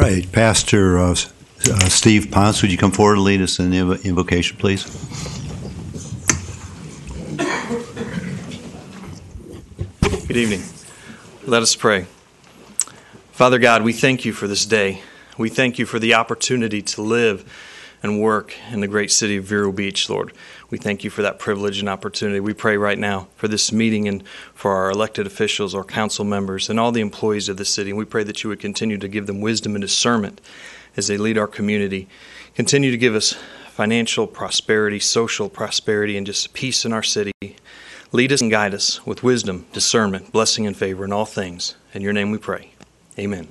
right, Pastor Steve Ponce, would you come forward and lead us in the invocation, please? Good evening. Let us pray. Father God, we thank you for this day. We thank you for the opportunity to live and work in the great city of Vero Beach, Lord. We thank you for that privilege and opportunity. We pray right now for this meeting and for our elected officials, our council members, and all the employees of the city. And we pray that you would continue to give them wisdom and discernment as they lead our community. Continue to give us financial prosperity, social prosperity, and just peace in our city. Lead us and guide us with wisdom, discernment, blessing, and favor in all things. In your name we pray. Amen.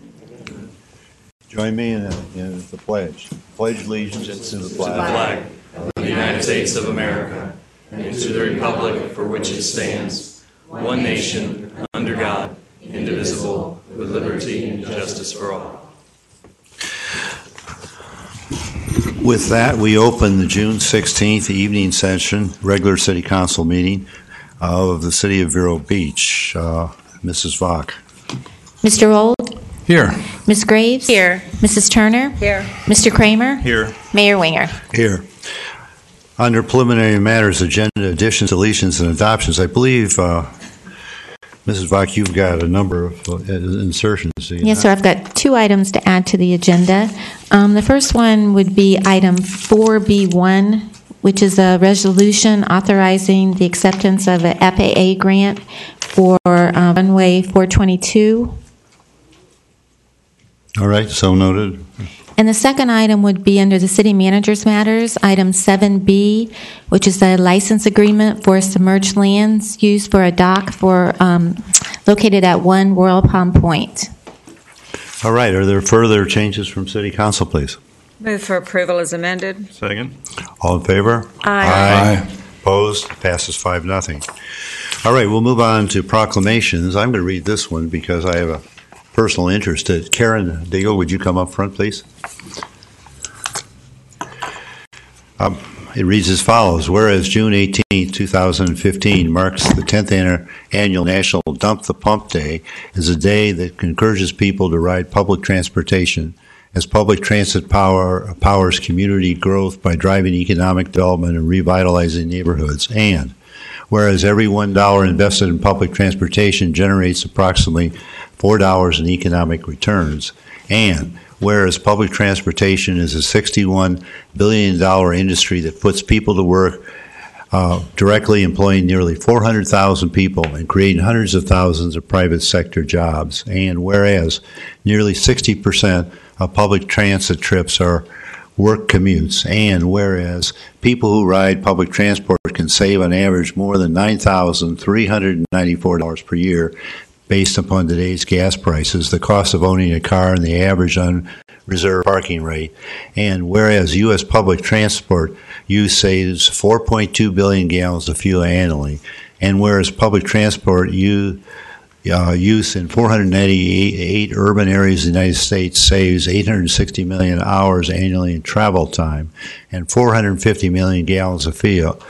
Join me in the pledge. Pledge allegiance to the flag of the United States of America and to the republic for which it stands, one nation, under God, indivisible, with liberty and justice for all. With that, we open the June 16th evening session, regular City Council meeting of the City of Vero Beach. Mrs. Vach. Mr. Old? Here. Ms. Graves? Here. Mrs. Turner? Here. Mr. Kramer? Here. Mayor Winger? Here. Under preliminary matters, agenda additions, deletions, and adoptions, I believe, Mrs. Vach, you've got a number of insertions. Yes, sir. I've got 2 items to add to the agenda. The first one would be item 4B1, which is a resolution authorizing the acceptance of an FAA grant for runway 422. All right, so noted. And the second item would be under the city manager's matters, item 7B, which is a license agreement for submerged lands used for a dock for located at 1 Royal Palm Point. All right, are there further changes from City Council, please? Move for approval as amended. Second. All in favor? Aye. Opposed? Passes 5-0. All right, we'll move on to proclamations. I'm going to read this one because I have a personal interest. Karen Deagle, would you come up front, please? It reads as follows. Whereas June 18, 2015 marks the 10th annual National Dump the Pump Day, is a day that encourages people to ride public transportation, as public transit powers community growth by driving economic development and revitalizing neighborhoods. And whereas every $1 invested in public transportation generates approximately $4 in economic returns. And whereas public transportation is a $61 billion industry that puts people to work, directly employing nearly 400,000 people and creating hundreds of thousands of private sector jobs. And whereas nearly 60% of public transit trips are work commutes, and whereas people who ride public transport can save on average more than $9,394 per year based upon today's gas prices, the cost of owning a car, and the average unreserved parking rate. And whereas U.S. public transport use saves 4.2 billion gallons of fuel annually, and whereas public transport use in 498 urban areas of the United States saves 860 million hours annually in travel time and 450 million gallons of fuel,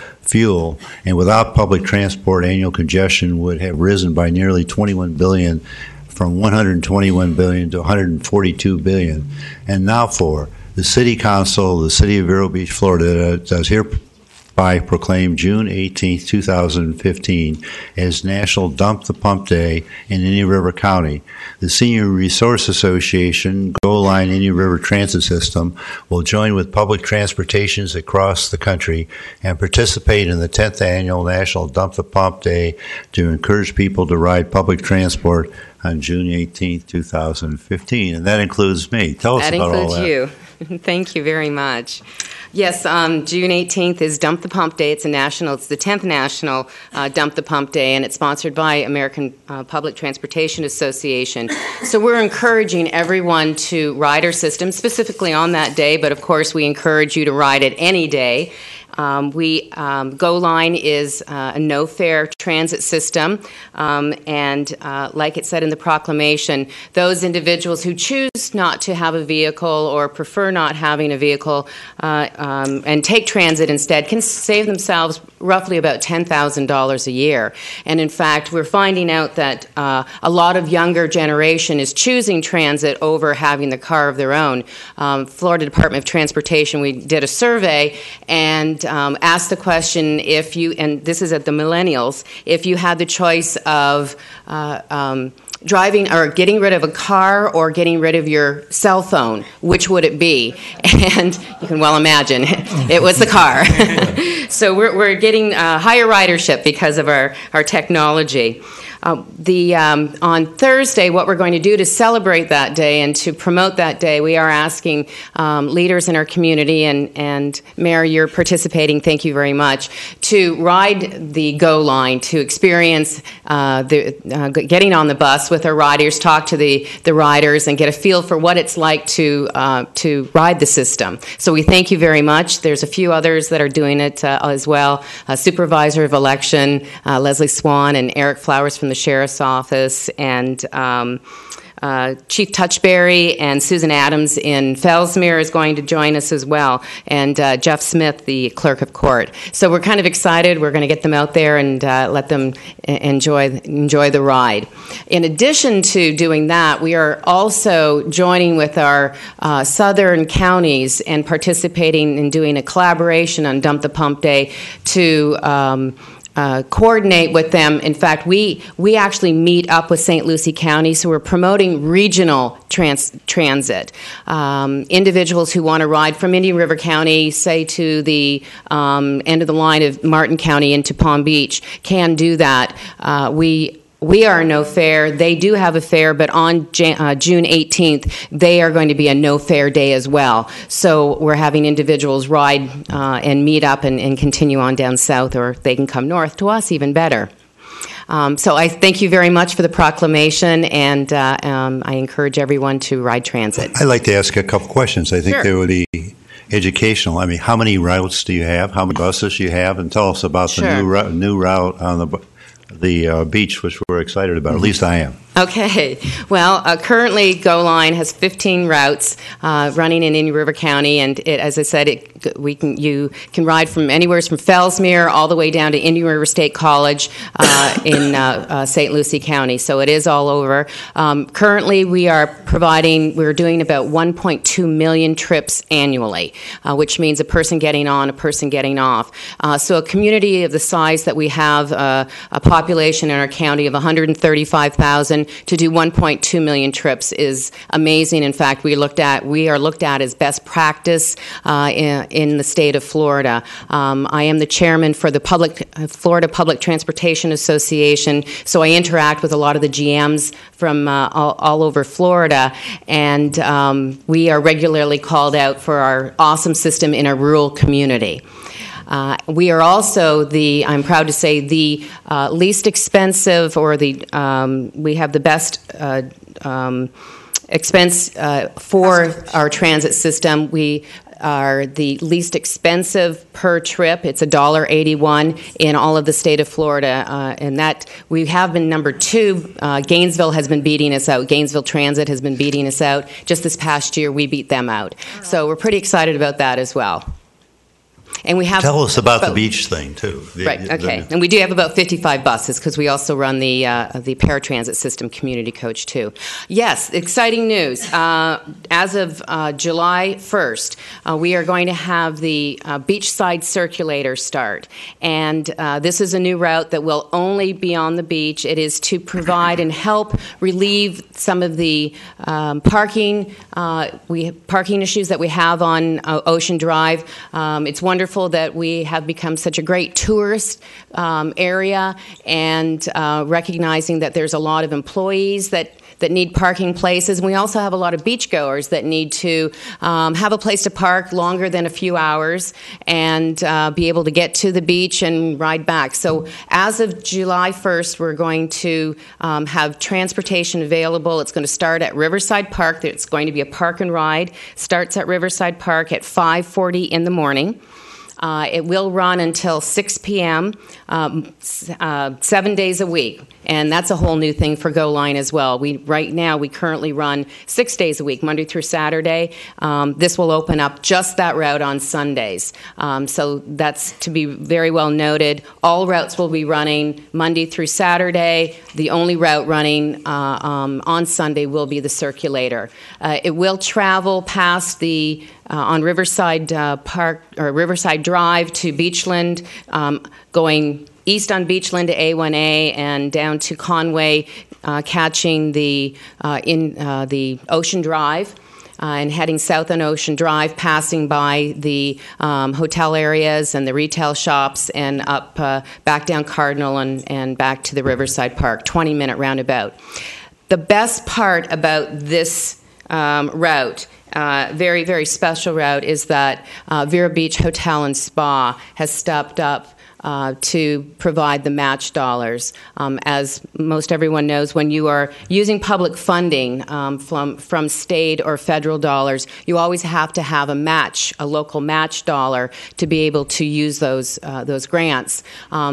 and without public transport, annual congestion would have risen by nearly 21 billion, from 121 billion to 142 billion. And now for the City Council of the City of Vero Beach, Florida, does hereby proclaim June 18, 2015 as National Dump the Pump Day in Indian River County. The Senior Resource Association, Go Line Indian River Transit System, will join with public transportations across the country and participate in the 10th Annual National Dump the Pump Day to encourage people to ride public transport on June 18, 2015. And that includes me. Tell us about all that. That includes you. Thank you very much. Yes, June 18th is Dump the Pump Day. It's the 10th National Dump the Pump Day, and it's sponsored by American Public Transportation Association. So we're encouraging everyone to ride our system, specifically on that day, but of course we encourage you to ride it any day. GO Line is a no-fare transit system, and like it said in the proclamation, those individuals who choose not to have a vehicle or prefer not having a vehicle and take transit instead can save themselves roughly about $10,000 a year. And in fact, we're finding out that a lot of younger generation is choosing transit over having the car of their own. Florida Department of Transportation, we did a survey and asked the question, if you, and this is at the millennials, if you had the choice of driving or getting rid of a car or getting rid of your cell phone, which would it be? And you can well imagine, it was the car. So we're getting higher ridership because of our technology. On Thursday, what we're going to do to celebrate that day and to promote that day, we are asking leaders in our community, and Mayor, you're participating, thank you very much, to ride the GO Line, to experience getting on the bus with our riders, talk to the riders, and get a feel for what it's like to ride the system. So we thank you very much. There's a few others that are doing it as well. Supervisor of Election, Leslie Swan, and Eric Flowers from the Sheriff's Office, and Chief Touchberry and Susan Adams in Fellsmere is going to join us as well, and Jeff Smith, the Clerk of Court. So we're kind of excited. We're going to get them out there and let them enjoy the ride. In addition to doing that, we are also joining with our southern counties and participating in doing a collaboration on Dump the Pump Day to coordinate with them. In fact, we actually meet up with St. Lucie County, so we're promoting regional transit. Individuals who want to ride from Indian River County, say to the end of the line of Martin County into Palm Beach, can do that. We are no fare. They do have a fare, but on June 18th, they are going to be a no fare day as well. So we're having individuals ride and meet up and continue on down south, or they can come north to us, even better. So I thank you very much for the proclamation, and I encourage everyone to ride transit. I'd like to ask a couple questions. I think Sure. they would be educational. I mean, how many routes do you have? How many buses do you have? And tell us about Sure. the new route on the beach, which we're excited about. At least I am. Okay. Well, currently GO Line has 15 routes running in Indian River County, and as I said, you can ride from anywhere from Fellsmere all the way down to Indian River State College in St. Lucie County. So it is all over. Currently, we're doing about 1.2 million trips annually, which means a person getting on, a person getting off. So a community of the size that we have, a population in our county of 135,000, to do 1.2 million trips is amazing. In fact, we are looked at as best practice in the state of Florida. I am the chairman for the Florida Public Transportation Association, so I interact with a lot of the GMs from all over Florida, and we are regularly called out for our awesome system in a rural community. We are also I'm proud to say, the least expensive, or we have the best expense for our transit system. We are the least expensive per trip. It's $1.81 in all of the state of Florida, and that we have been number 2. Gainesville has been beating us out. Gainesville Transit has been beating us out. Just this past year, we beat them out. So we're pretty excited about that as well. And we have Tell us about the beach thing, too. Right, okay. And we do have about 55 buses, because we also run the paratransit system community coach, too. Yes, exciting news. As of July 1st, we are going to have the beachside circulator start. And this is a new route that will only be on the beach. It is to provide and help relieve some of the parking issues that we have on Ocean Drive. It's wonderful that we have become such a great tourist area, and recognizing that there's a lot of employees that need parking places. And we also have a lot of beachgoers that need to have a place to park longer than a few hours and be able to get to the beach and ride back. So as of July 1st, we're going to have transportation available. It's going to start at Riverside Park. It's going to be a park and ride. Starts at Riverside Park at 5:40 in the morning. It will run until 6 p.m., 7 days a week. And that's a whole new thing for Go Line as well. Right now, we currently run 6 days a week, Monday through Saturday. This will open up just that route on Sundays. So that's to be very well noted. All routes will be running Monday through Saturday. The only route running on Sunday will be the circulator. It will travel past the on Riverside Park or Riverside Drive to Beachland, going east on Beachland to A1A and down to Conway, catching the Ocean Drive. And heading south on Ocean Drive, passing by the hotel areas and the retail shops, and up back down Cardinal and back to the Riverside Park, 20-minute roundabout. The best part about this route, very, very special route, is that Vero Beach Hotel and Spa has stepped up to provide the match dollars. As most everyone knows, when you are using public funding from state or federal dollars, you always have to have a local match dollar to be able to use those grants.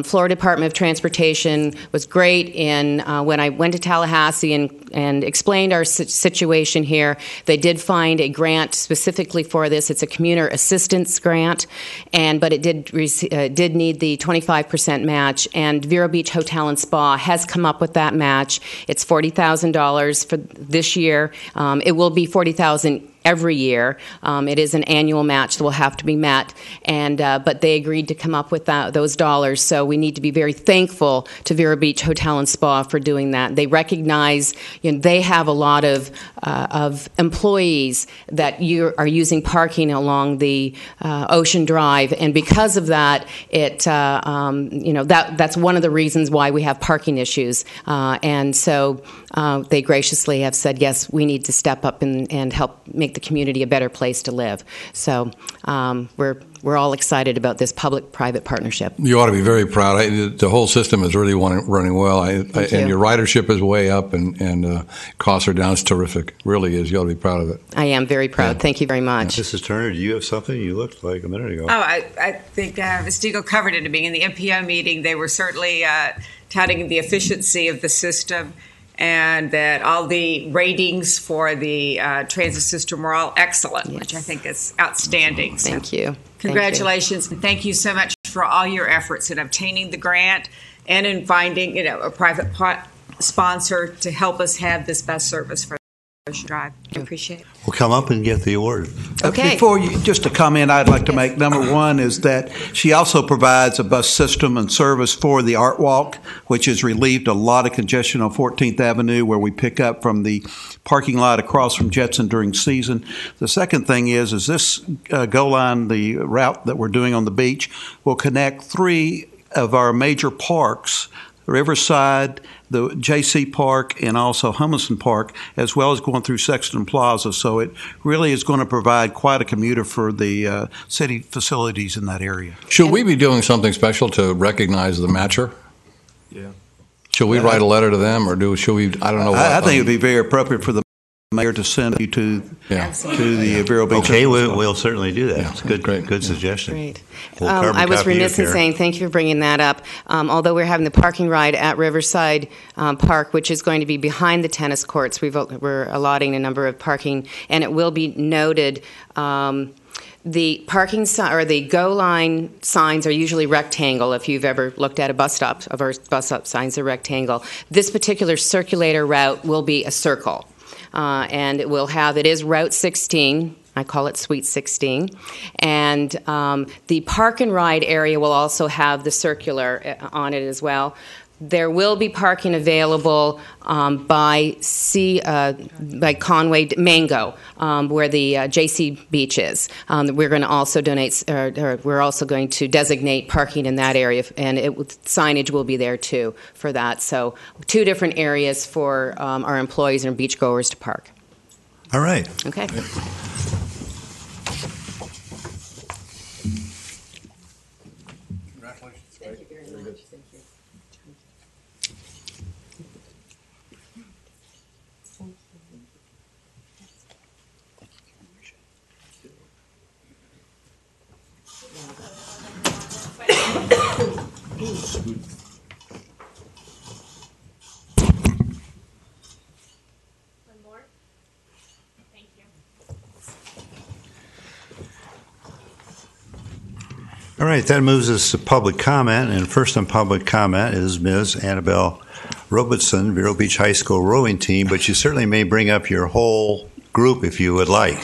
Florida Department of Transportation was great in when I went to Tallahassee and explained our situation here. They did find a grant specifically for this. It's a commuter assistance grant, but it did need the 25% match, and Vero Beach Hotel and Spa has come up with that match. It's $40,000 for this year. It will be $40,000 every year. It is an annual match that will have to be met, but they agreed to come up with those dollars, so we need to be very thankful to Vero Beach Hotel and Spa for doing that. They recognize they have a lot of employees that you are using parking along the Ocean Drive, and because of that, that's one of the reasons why we have parking issues, and so they graciously have said, yes, we need to step up and help make the community a better place to live. So we're all excited about this public-private partnership. You ought to be very proud. The whole system is really running well, and your ridership is way up, and costs are down. It's terrific. Really is. You ought to be proud of it. I am very proud. Yeah. Thank you very much. Mrs. Turner, do you have something? You looked like a minute ago. Oh, I think Ms. Deagle covered it at the beginning. In the MPO meeting, they were certainly touting the efficiency of the system, and that all the ratings for the transit system were all excellent, yes, which I think is outstanding. Thank you. Congratulations, and thank you so much for all your efforts in obtaining the grant and in finding a private sponsor to help us have this best service for the Ocean Drive. I appreciate it. We'll come up and get the award. Okay. Before you, just a comment I'd like to make. Number one is that she also provides a bus system and service for the Art Walk, which has relieved a lot of congestion on 14th Avenue, where we pick up from the parking lot across from Jetson during season. The second thing is this Go Line, the route that we're doing on the beach, will connect 3 of our major parks, Riverside, the J.C. Park, and also Humison Park, as well as going through Sexton Plaza. So it really is going to provide quite a commuter for the city facilities in that area. Should we be doing something special to recognize the matcher? Yeah. Should we write a letter to them, or should we? I don't know. I think it would be very appropriate for the mayor to send you to the Vero Beach. Okay, we'll certainly do that. Yeah. It's good suggestion. Great. We'll I was remiss in Karen. saying thank you for bringing that up. Although we're having the parking ride at Riverside Park, which is going to be behind the tennis courts, we're allotting a number of parking, and it will be noted. The parking or the Go Line signs are usually rectangle. If you've ever looked at a bus stop, our bus stop signs are rectangle. This particular circulator route will be a circle. And it is Route 16. I call it Suite 16. And the park and ride area will also have the circular on it as well. There will be parking available by Conway Mango, where the JC Beach is. We're going to also we're also going to designate parking in that area, and signage will be there too for that. So 2 different areas for our employees and beachgoers to park. All right. Okay. right, that moves us to public comment, and first on public comment is Ms. Annabelle Robertson, Vero Beach High School rowing team, but you certainly may bring up your whole group if you would like.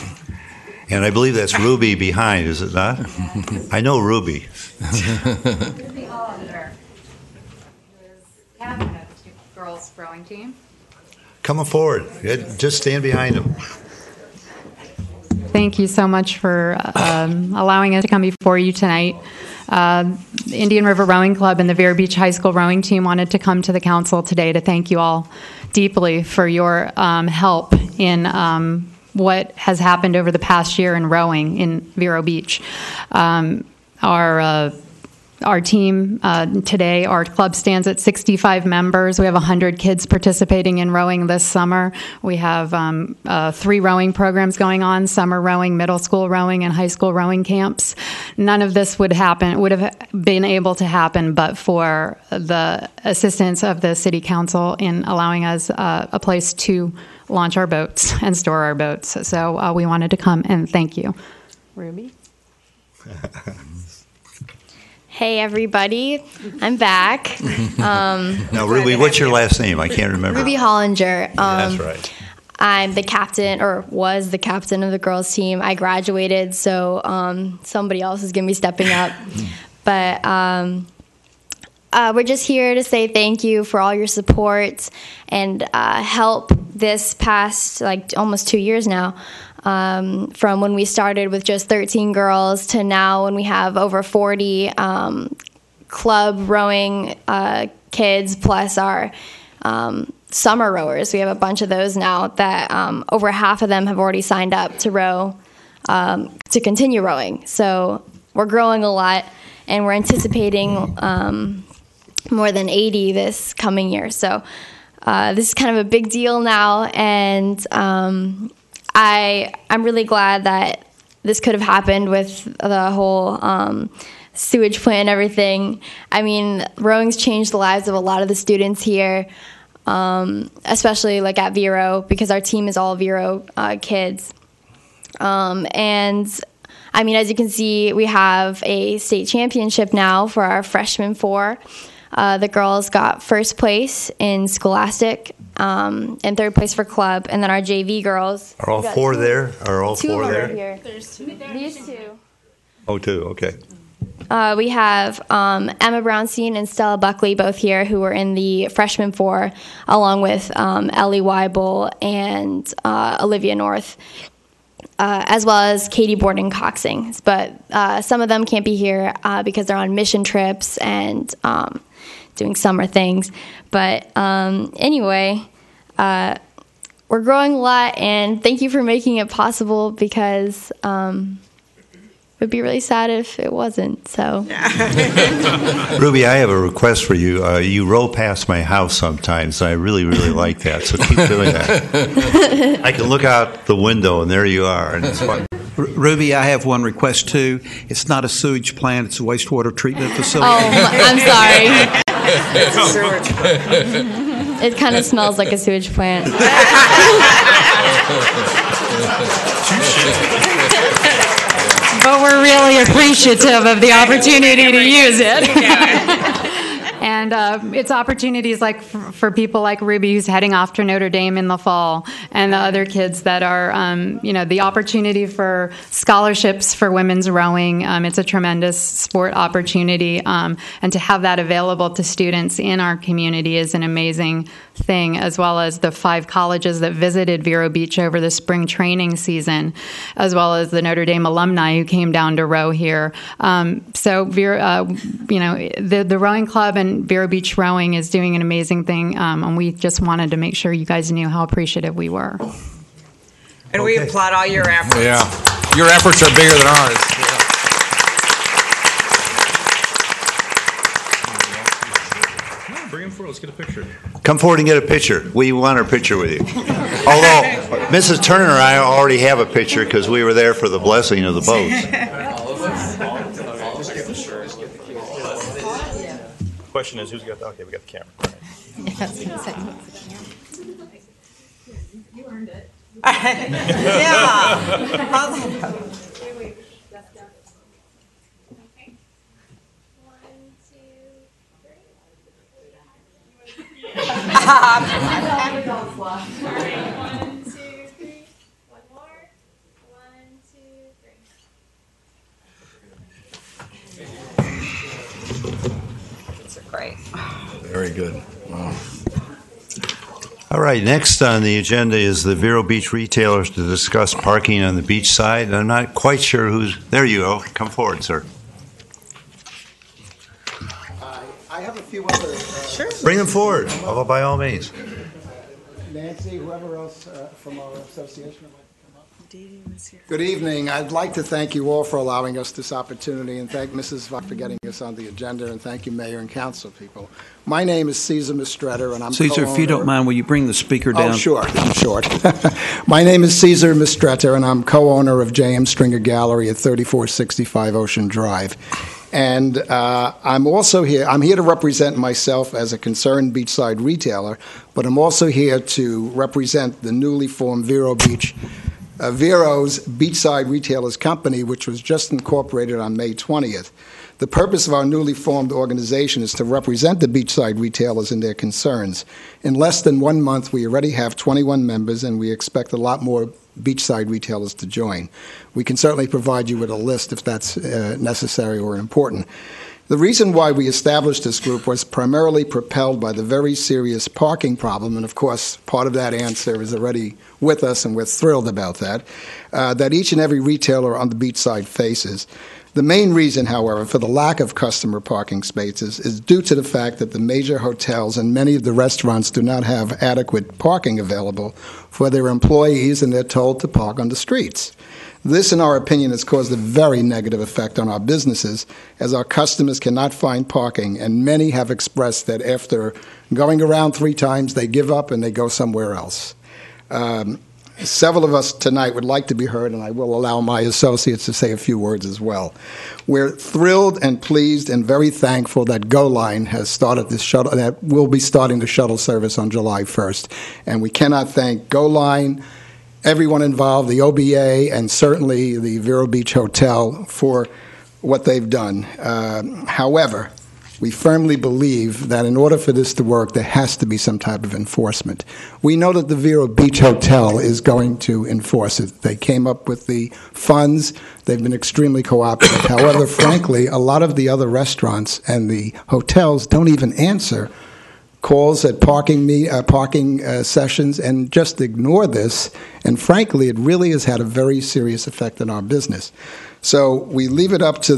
And I believe that's Ruby behind, is it not? I know Ruby. Ruby Hollander, who is captain of the girls rowing team. Come forward. Just stand behind him. Thank you so much for allowing us to come before you tonight. The Indian River Rowing Club and the Vero Beach High School rowing team wanted to come to the council today to thank you all deeply for your help in what has happened over the past year in rowing in Vero Beach. Our team today, our club stands at 65 members. We have 100 kids participating in rowing this summer. We have 3 rowing programs going on: summer rowing, middle school rowing, and high school rowing camps. None of this would have been able to happen but for the assistance of the City Council in allowing us a place to launch our boats and store our boats. So we wanted to come and thank you. Ruby? Hey, everybody. I'm back. Now, Ruby, what's your last name? I can't remember. Ruby Hollinger. That's right. I'm the captain, or was the captain of the girls' team. I graduated, so somebody else is going to be stepping up. But we're just here to say thank you for all your support and help this past, almost 2 years now. From when we started with just 13 girls to now when we have over 40 club rowing kids plus our summer rowers. We have a bunch of those now that over half of them have already signed up to row, to continue rowing. So we're growing a lot, and we're anticipating more than 80 this coming year. So this is kind of a big deal now, and I'm really glad that this could have happened with the whole sewage plant and everything. I mean, rowing's changed the lives of a lot of the students here, especially at Vero, because our team is all Vero kids. And I mean, as you can see, we have a state championship now for our freshman 4. The girls got first place in Scholastic and third place for club, and then our JV girls. Are all 4 there? Are all 4 there? Here. There's 2 there. These 2. Oh, 2. Okay. We have Emma Brownstein and Stella Buckley both here, who were in the freshman 4, along with Ellie Weibel and Olivia North, as well as Katie Borden Coxing. But some of them can't be here because they're on mission trips and doing summer things. But anyway, we're growing a lot, and thank you for making it possible, because it would be really sad if it wasn't. So, Ruby, I have a request for you. You row past my house sometimes, and I really, really like that. So keep doing that. I can look out the window, and there you are, and it's fun. Ruby, I have one request too. It's not a sewage plant; it's a wastewater treatment facility. Oh, I'm sorry. It's a sewage plant. It kind of smells like a sewage plant. But we're really appreciative of the opportunity to use it. And it's opportunities like for people like Ruby, who's heading off to Notre Dame in the fall, and the other kids that are, the opportunity for scholarships for women's rowing. It's a tremendous sport opportunity, and to have that available to students in our community is an amazing thing, as well as the 5 colleges that visited Vero Beach over the spring training season, as well as the Notre Dame alumni who came down to row here. So Vero, the rowing club and Vero Beach Rowing is doing an amazing thing, and we just wanted to make sure you guys knew how appreciative we were. And we applaud all your efforts. Yeah, your efforts are bigger than ours. Bring him forward. Let's get a picture. Come forward and get a picture. We want our picture with you. Although Mrs. Turner and I already have a picture because we were there for the blessing of the boats. The question is, who's got the... Okay, we got the camera. You earned it. Yeah. Great. Very good. Wow. All right, next on the agenda is the Vero Beach retailers to discuss parking on the beach side. I'm not quite sure who's, there you go, come forward, sir. I have a few other... Sure. Bring them forward, by all means. Nancy, whoever else from our association would like to come up. Good evening. I'd like to thank you all for allowing us this opportunity, and thank Mrs. Vaught for getting us on the agenda, and thank you, Mayor and Council people. My name is Caesar Mistretter, and I'm Caesar, if you don't mind, will you bring the speaker down? Oh, sure. I'm short. My name is Caesar Mistretter, and I'm co-owner of J.M. Stringer Gallery at 3465 Ocean Drive. And I'm also here. I'm here to represent myself as a concerned beachside retailer, but I'm also here to represent the newly formed Vero's Beachside Retailers Company, which was just incorporated on May 20th. The purpose of our newly formed organization is to represent the beachside retailers and their concerns. In less than 1 month, we already have 21 members, and we expect a lot more beachside retailers to join. We can certainly provide you with a list if that's necessary or important. The reason why we established this group was primarily propelled by the very serious parking problem, and of course, part of that answer is already with us, and we're thrilled about that, that each and every retailer on the beachside faces. The main reason, however, for the lack of customer parking spaces is due to the fact that the major hotels and many of the restaurants do not have adequate parking available for their employees, and they're told to park on the streets. This, in our opinion, has caused a very negative effect on our businesses, as our customers cannot find parking, and many have expressed that after going around 3 times, they give up and they go somewhere else. Several of us tonight would like to be heard, and I will allow my associates to say a few words as well. We're thrilled and pleased and very thankful that GO Line has started this shuttle, that will be starting the shuttle service on July 1st. And we cannot thank GO Line, everyone involved, the OBA, and certainly the Vero Beach Hotel for what they've done. However, we firmly believe that in order for this to work, there has to be some type of enforcement. We know that the Vero Beach Hotel is going to enforce it. They came up with the funds. They've been extremely cooperative. However, frankly, a lot of the other restaurants and the hotels don't even answer calls at parking sessions and just ignore this. And frankly, it really has had a very serious effect on our business. So we leave it up to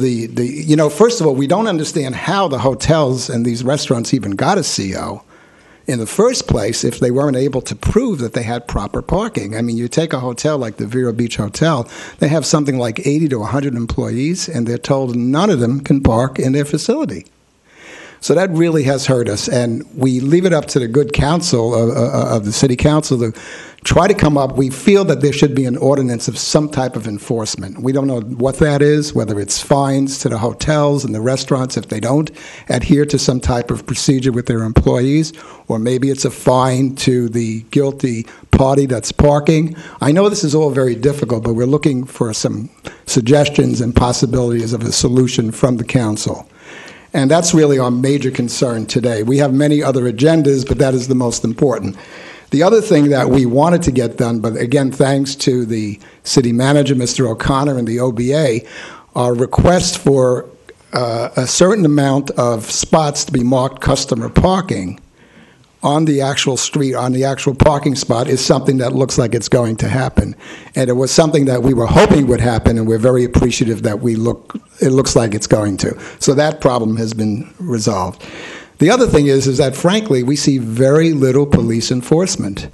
first of all, we don't understand how the hotels and these restaurants even got a CO in the first place if they weren't able to prove that they had proper parking. I mean, you take a hotel like the Vero Beach Hotel, they have something like 80 to 100 employees, and they're told none of them can park in their facility. So that really has hurt us, and we leave it up to the good counsel of the city council to try to come up. We feel that there should be an ordinance of some type of enforcement. We don't know what that is, whether it's fines to the hotels and the restaurants if they don't adhere to some type of procedure with their employees, or maybe it's a fine to the guilty party that's parking. I know this is all very difficult, but we're looking for some suggestions and possibilities of a solution from the council. And that's really our major concern today. We have many other agendas, but that is the most important. The other thing that we wanted to get done, but again, thanks to the city manager, Mr. O'Connor, and the OBA, our request for a certain amount of spots to be marked customer parking on the actual street, on the actual parking spot, is something that looks like it's going to happen. And it was something that we were hoping would happen, and we're very appreciative that it looks like it's going to. So that problem has been resolved. The other thing is that, frankly, we see very little police enforcement.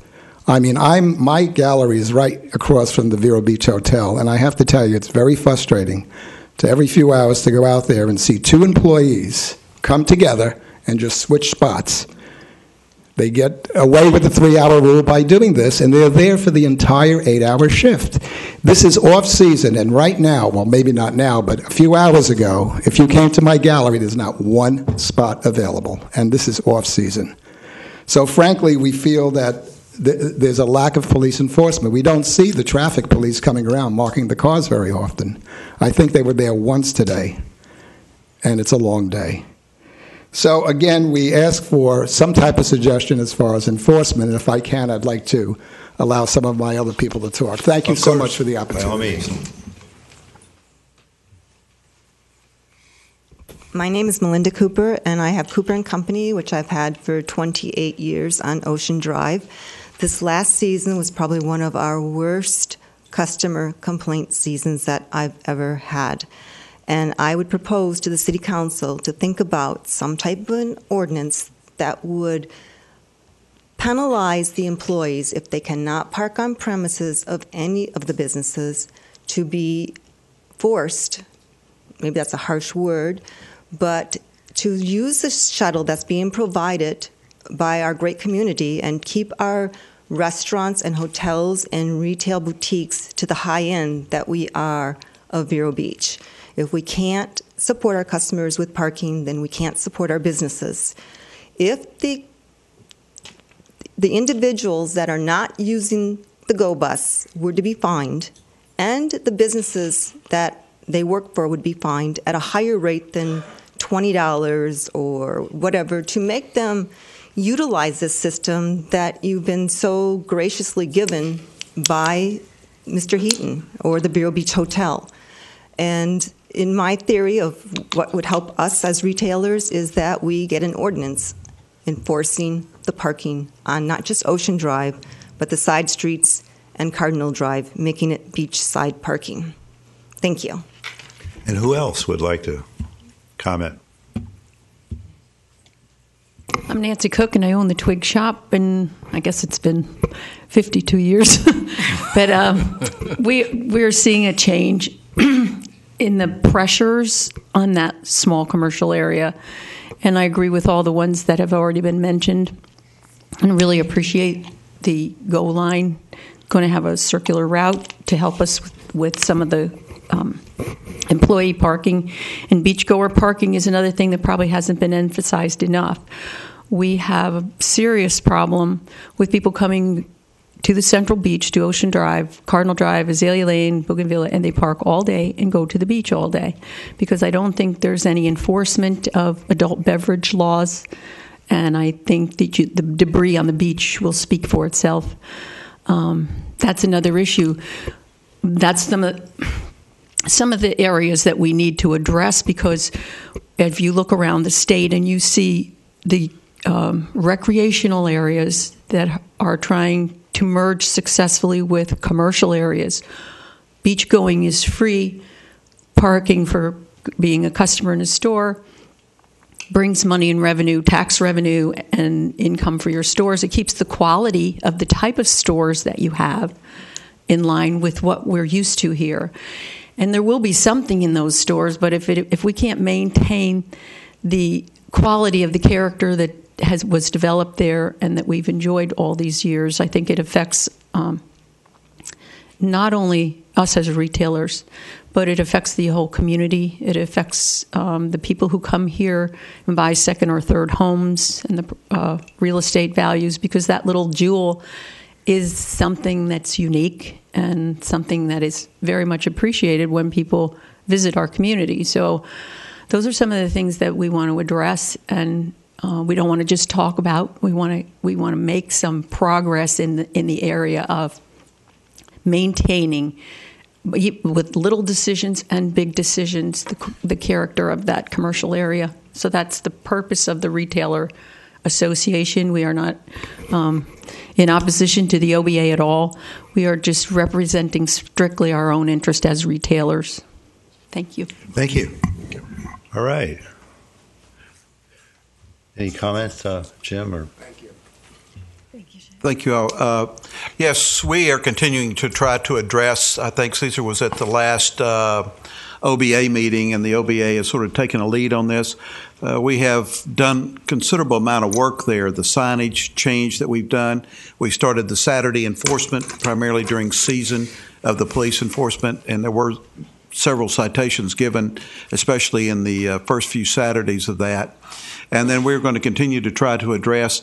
I mean, my gallery is right across from the Vero Beach Hotel, and I have to tell you, it's very frustrating to every few hours to go out there and see 2 employees come together and just switch spots. They get away with the 3-hour rule by doing this, and they're there for the entire 8-hour shift. This is off-season, and right now, well, maybe not now, but a few hours ago, if you came to my gallery, there's not 1 spot available, and this is off-season. So frankly, we feel that there's a lack of police enforcement. We don't see the traffic police coming around marking the cars very often. I think they were there once today, and it's a long day. So again, we ask for some type of suggestion as far as enforcement, and if I can, I'd like to allow some of my other people to talk. Thank you so much for the opportunity. By all means. My name is Melinda Cooper, and I have Cooper & Company, which I've had for 28 years on Ocean Drive. This last season was probably one of our worst customer complaint seasons that I've ever had. And I would propose to the City Council to think about some type of an ordinance that would penalize the employees if they cannot park on premises of any of the businesses, to be forced, maybe that's a harsh word, but to use the shuttle that's being provided by our great community and keep our restaurants and hotels and retail boutiques to the high end that we are of Vero Beach. If we can't support our customers with parking, then we can't support our businesses. If the individuals that are not using the GO Bus were to be fined, and the businesses that they work for would be fined at a higher rate than $20 or whatever, to make them utilize this system that you've been so graciously given by Mr. Heaton or the Vero Beach Hotel. And in my theory of what would help us as retailers is that we get an ordinance enforcing the parking on not just Ocean Drive, but the side streets and Cardinal Drive, making it beachside parking. Thank you. And who else would like to comment? I'm Nancy Cook, and I own the Twig Shop, and I guess it's been 52 years. But we're seeing a change in the pressures on that small commercial area. And I agree with all the ones that have already been mentioned, and really appreciate the GO line. Going to have a circular route to help us with some of the employee parking. And beachgoer parking is another thing that probably hasn't been emphasized enough. We have a serious problem with people coming to the Central Beach, to Ocean Drive, Cardinal Drive, Azalea Lane, Bougainvillea, and they park all day and go to the beach all day, because I don't think there's any enforcement of adult beverage laws, and I think that the debris on the beach will speak for itself. That's another issue. That's some of the areas that we need to address, because if you look around the state and you see the recreational areas that are trying to merge successfully with commercial areas. Beach going is free. Parking for being a customer in a store brings money and revenue, tax revenue, and income for your stores. It keeps the quality of the type of stores that you have in line with what we're used to here. And there will be something in those stores, but if we can't maintain the quality of the character that was developed there and that we've enjoyed all these years, I think it affects not only us as retailers, but it affects the whole community. It affects the people who come here and buy second or third homes, and the real estate values, because that little jewel is something that's unique and something that is very much appreciated when people visit our community. So those are some of the things that we want to address, and we don't want to just talk about. We want to make some progress in the area of maintaining, with little decisions and big decisions, the character of that commercial area. So that's the purpose of the Retailer Association. We are not in opposition to the OBA at all. We are just representing strictly our own interest as retailers. Thank you. Thank you. All right. Any comments, Jim? Or Thank you. Thank you all. Yes, we are continuing to try to address, I think Cesar was at the last OBA meeting, and the OBA has sort of taken a lead on this. We have done considerable amount of work there. The signage change that we've done. We started the Saturday enforcement primarily during season of the police enforcement, and there were several citations given, especially in the first few Saturdays of that. And then we're going to continue to try to address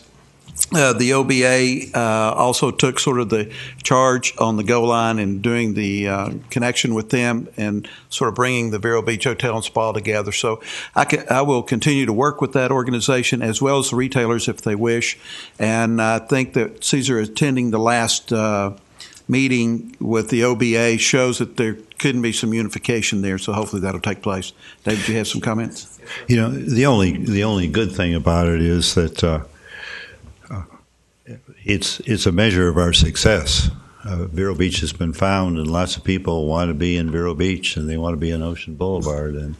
The OBA also took sort of the charge on the goal line and doing the connection with them and sort of bringing the Vero Beach Hotel and Spa together. So I will continue to work with that organization as well as the retailers if they wish. And I think that Caesar attending the last meeting with the OBA shows that there couldn't be some unification there. So hopefully that'll take place. David, do you have some comments? You know, the only good thing about it is that it's a measure of our success. Vero Beach has been found, and lots of people want to be in Vero Beach, and they want to be in Ocean Boulevard, and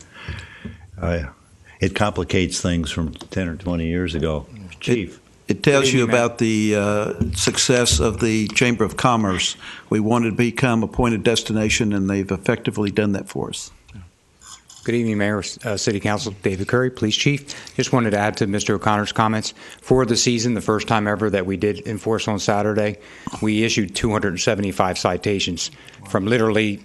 it complicates things from 10 or 20 years ago. Chief. It tells you about the success of the Chamber of Commerce. We wanted to become a pointed destination, and they've effectively done that for us. Good evening, Mayor, City Council, David Curry, Police Chief. Just wanted to add to Mr. O'Connor's comments. For the season, the first time ever that we did enforce on Saturday, we issued 275 citations from literally,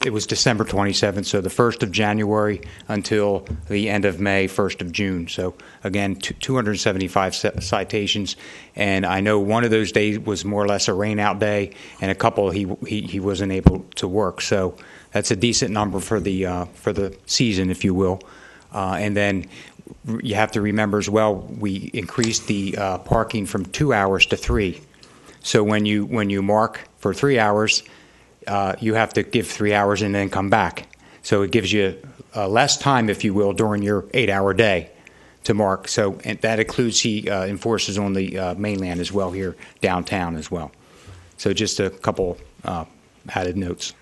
it was December 27th, so the 1st of January until the end of May, 1st of June. So again, 275 citations, and I know one of those days was more or less a rain out day, and a couple he wasn't able to work. So that's a decent number for the season, if you will. And then you have to remember as well, we increased the parking from 2 hours to 3. So when you mark for 3 hours, you have to give 3 hours and then come back. So it gives you less time, if you will, during your 8-hour day to mark. So and that includes he enforces on the mainland as well here downtown as well. So just a couple added notes.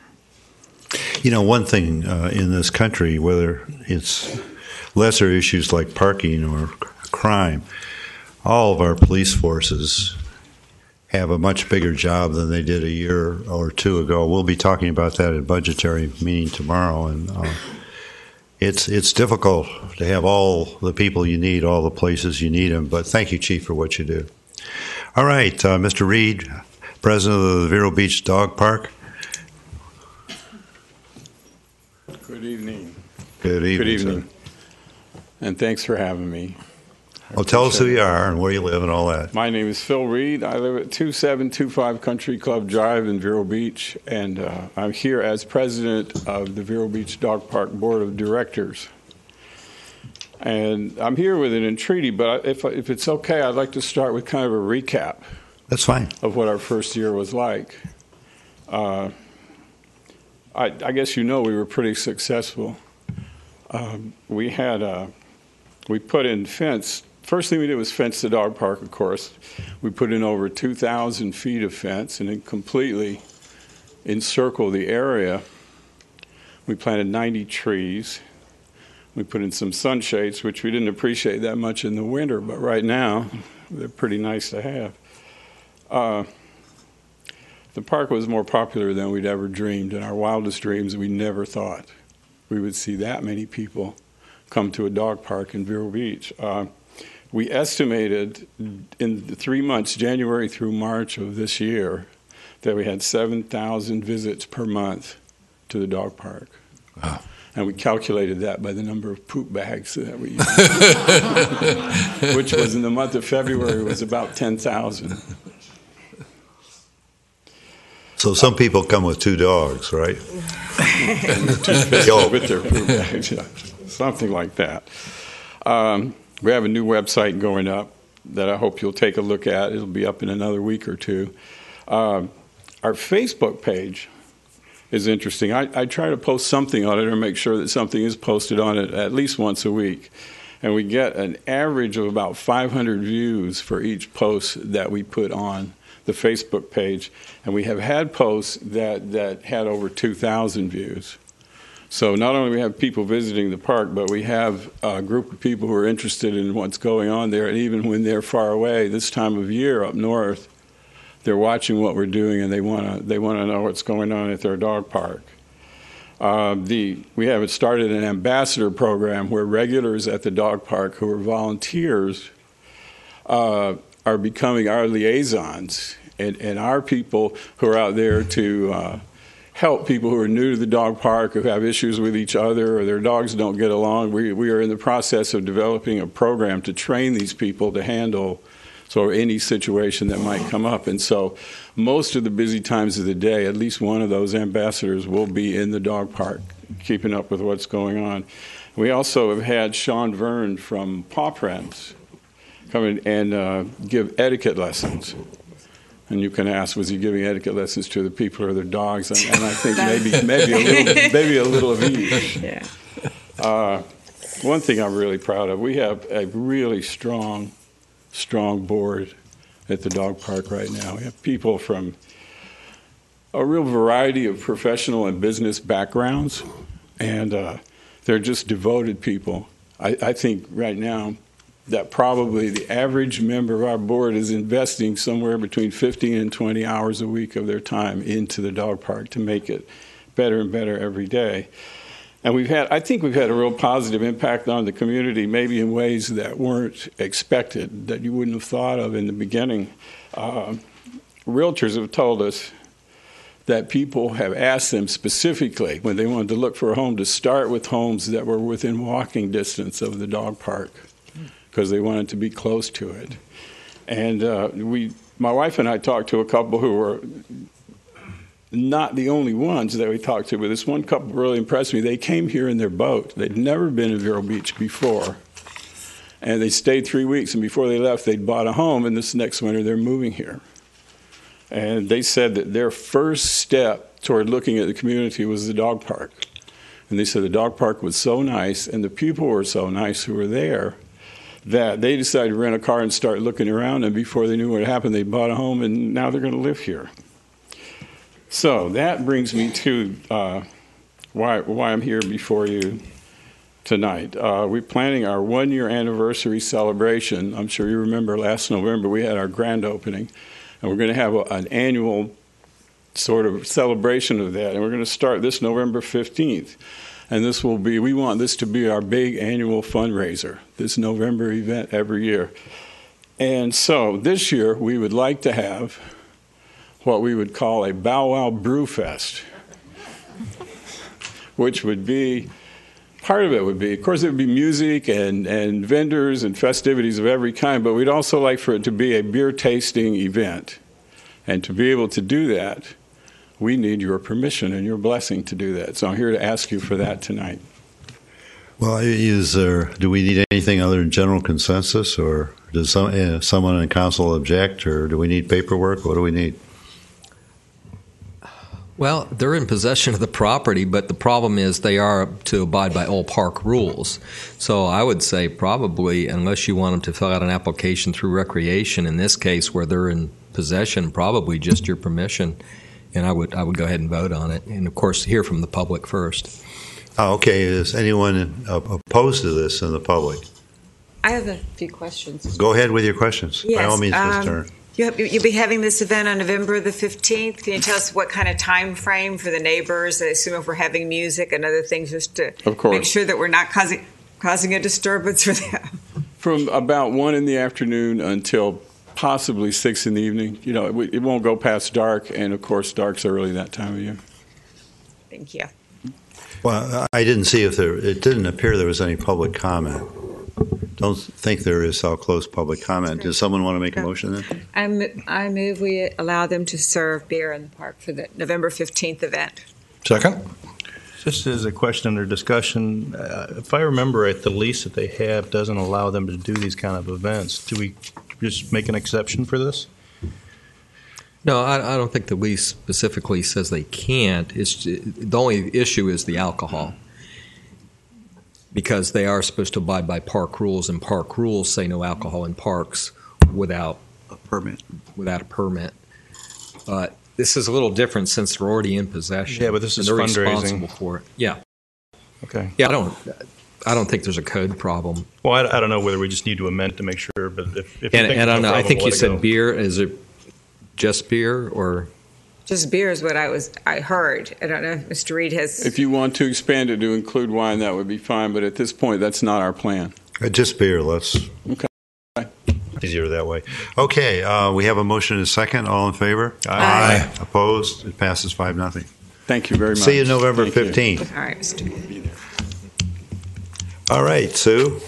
You know, one thing in this country, whether it's lesser issues like parking or crime, all of our police forces have a much bigger job than they did a year or two ago. We'll be talking about that at budgetary meeting tomorrow, and it's difficult to have all the people you need, all the places you need them. But thank you, Chief, for what you do. All right, Mr. Reed, President of the Vero Beach Dog Park. Good evening. Good evening. Good evening. Sir. And thanks for having me. Well, tell us who you are and where you live and all that. My name is Phil Reed. I live at 2725 Country Club Drive in Vero Beach, and I'm here as president of the Vero Beach Dog Park Board of Directors. And I'm here with an entreaty, but if it's okay, I'd like to start with kind of a recap. That's fine. Of what our first year was like. I guess you know we were pretty successful. We put in fence. First thing we did was fence the dog park, of course. We put in over 2,000 feet of fence and then completely encircle the area. We planted 90 trees. We put in some sunshades, which we didn't appreciate that much in the winter, but right now they're pretty nice to have. The park was more popular than we'd ever dreamed. In our wildest dreams, we never thought we would see that many people come to a dog park in Vero Beach. We estimated in the 3 months, January through March of this year, that we had 7,000 visits per month to the dog park. Wow. And we calculated that by the number of poop bags that we used, which was in the month of February was about 10,000. So some people come with 2 dogs, right? With their poop bags, yeah. Something like that. We have a new website going up that I hope you'll take a look at. It'll be up in another week or two. Our Facebook page is interesting. I try to post something on it or make sure that something is posted on it at least once a week. And we get an average of about 500 views for each post that we put on the Facebook page. And we have had posts that had over 2,000 views. So not only do we have people visiting the park, but we have a group of people who are interested in what's going on there. And even when they're far away, this time of year up north, they're watching what we're doing and they want to know what's going on at their dog park. We have started an ambassador program where regulars at the dog park who are volunteers are becoming our liaisons and our people who are out there to help people who are new to the dog park, who have issues with each other or their dogs don't get along. We are in the process of developing a program to train these people to handle So any situation that might come up. And so most of the busy times of the day, at least one of those ambassadors will be in the dog park, keeping up with what's going on. We also have had Sean Verne from Paw Prints come in and give etiquette lessons. And you can ask, was he giving etiquette lessons to the people or their dogs? And I think maybe a little of each. Yeah. One thing I'm really proud of, we have a really strong board at the dog park right now. We have people from a real variety of professional and business backgrounds, and they're just devoted people. I think right now that probably the average member of our board is investing somewhere between 15 and 20 hours a week of their time into the dog park to make it better and better every day. And I think we've had a real positive impact on the community, maybe in ways that weren't expected, that you wouldn't have thought of in the beginning. Realtors have told us that people have asked them specifically when they wanted to look for a home to start with homes that were within walking distance of the dog park because they wanted to be close to it. And my wife and I talked to a couple who were not the only ones that we talked to, but this one couple really impressed me. They came here in their boat. They'd never been in Vero Beach before. And they stayed 3 weeks, and before they left, they'd bought a home, and this next winter they're moving here. And they said that their first step toward looking at the community was the dog park. And they said the dog park was so nice, and the people were so nice who were there, that they decided to rent a car and start looking around, and before they knew what happened, they bought a home, and now they're going to live here. So that brings me to why I'm here before you tonight. We're planning our one-year anniversary celebration. I'm sure you remember last November we had our grand opening, and we're going to have an annual sort of celebration of that, and we're going to start this November 15th. And we want this to be our big annual fundraiser, this November event every year. And so this year we would like to have what we would call a Bow Wow Brew Fest, which would be, part of it would be, of course, it would be music and vendors and festivities of every kind, but we'd also like for it to be a beer tasting event. And to be able to do that, we need your permission and your blessing to do that. So I'm here to ask you for that tonight. Well, do we need anything other than general consensus, or does someone in council object, or do we need paperwork? What do we need? Well, they're in possession of the property, but the problem is they are to abide by all park rules. So I would say probably, unless you want them to fill out an application through recreation, in this case where they're in possession, probably just your permission. And I would go ahead and vote on it. And, of course, hear from the public first. Okay. Is anyone opposed to this in the public? I have a few questions. Go ahead with your questions. Yes, by all means, Ms. Turner. You'll be having this event on November the 15th. Can you tell us what kind of time frame for the neighbors? I assume if we're having music and other things, just to make sure that we're not causing a disturbance for them. From about 1 in the afternoon until possibly 6 in the evening. You know, it won't go past dark, and of course, dark's early that time of year. Thank you. Well, I didn't see it didn't appear there was any public comment. Don't think there is. I'll close public comment. Does someone want to make a motion then? I move we allow them to serve beer in the park for the November 15th event. Second. Just as a question under discussion, if I remember right, the lease that they have doesn't allow them to do these kind of events. Do we just make an exception for this? No, I don't think the lease specifically says they can't. The only issue is the alcohol, because they are supposed to abide by park rules, and park rules say no alcohol in parks without a permit. But this is a little different since they're already in possession. Yeah, but this is they're fundraising. Responsible for it. Yeah. Okay. Yeah, I don't think there's a code problem. Well, I don't know whether we just need to amend to make sure, but if you think I don't know. I think you said go. beer. Is it just beer or? Just beer is what I heard. I don't know if Mr. Reed has. If you want to expand it to include wine, that would be fine. But at this point, that's not our plan. Just beer. Let's. Okay. Easier that way. Okay. We have a motion and a second. All in favor? Aye. Opposed? It passes 5-0. Thank you very much. See you November 15th. All right, Mr. Reed. All right, Sue.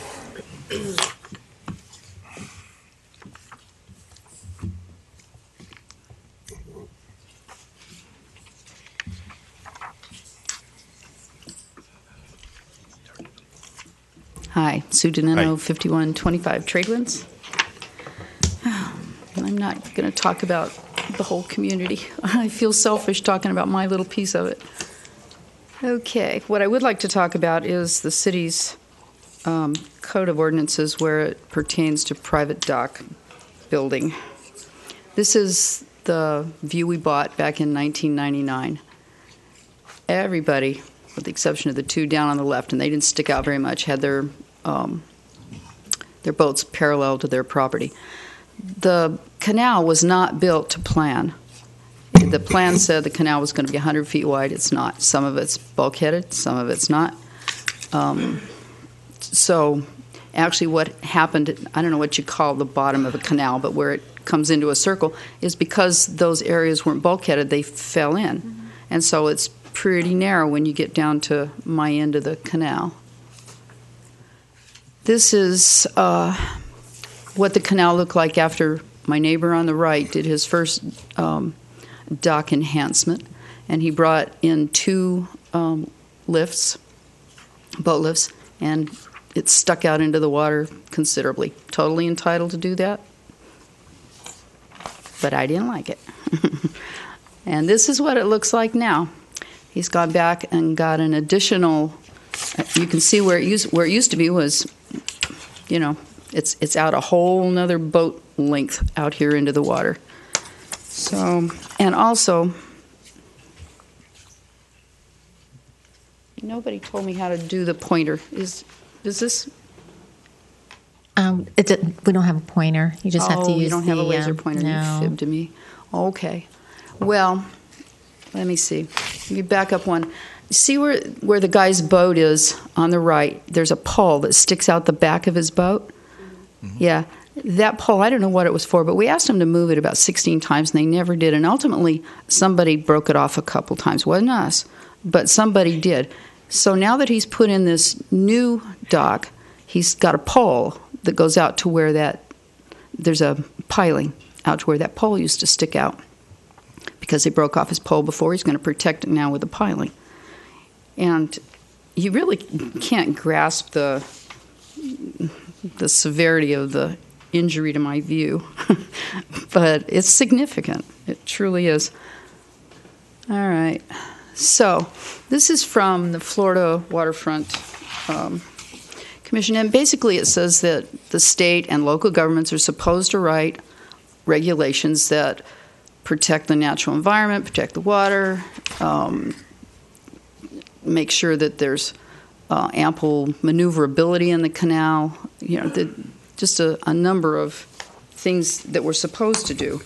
Hi, Sue Donino, 5125 Tradewinds. I'm not going to talk about the whole community. I feel selfish talking about my little piece of it. Okay, what I would like to talk about is the city's code of ordinances where it pertains to private dock building. This is the view we bought back in 1999. Everybody, with the exception of the two down on the left, and they didn't stick out very much, had their boats parallel to their property. The canal was not built to plan. The plan said the canal was going to be 100 feet wide. It's not. Some of it's bulkheaded, some of it's not. So actually what happened, I don't know what you call the bottom of a canal, but where it comes into a circle, is because those areas weren't bulkheaded, they fell in. Mm-hmm. And so it's pretty narrow when you get down to my end of the canal. This is what the canal looked like after my neighbor on the right did his first dock enhancement, and he brought in two lifts, boat lifts, and it stuck out into the water considerably. Totally entitled to do that, but I didn't like it. And this is what it looks like now. He's gone back and got an additional. You can see where it used to be was, it's out a whole nother boat length out here into the water. So, and also, nobody told me how to do the pointer. Is this? We don't have a pointer. You just have to use. You don't have a laser pointer. No. You fibbed to me. Okay. Well, let me see. Let me back up one. See where the guy's boat is on the right? There's a pole that sticks out the back of his boat. Mm-hmm. Yeah. That pole, I don't know what it was for, but we asked them to move it about 16 times, and they never did. And ultimately, somebody broke it off a couple times. It wasn't us, but somebody did. So now that he's put in this new dock, he's got a pole that goes out to where there's a piling out to where that pole used to stick out. Because they broke off his pole before, he's going to protect it now with a piling. And you really can't grasp the severity of the injury to my view, but it's significant. It truly is. All right. So this is from the Florida Waterfront Commission, and basically it says that the state and local governments are supposed to write regulations that protect the natural environment, protect the water, make sure that there's ample maneuverability in the canal, just a number of things that we're supposed to do.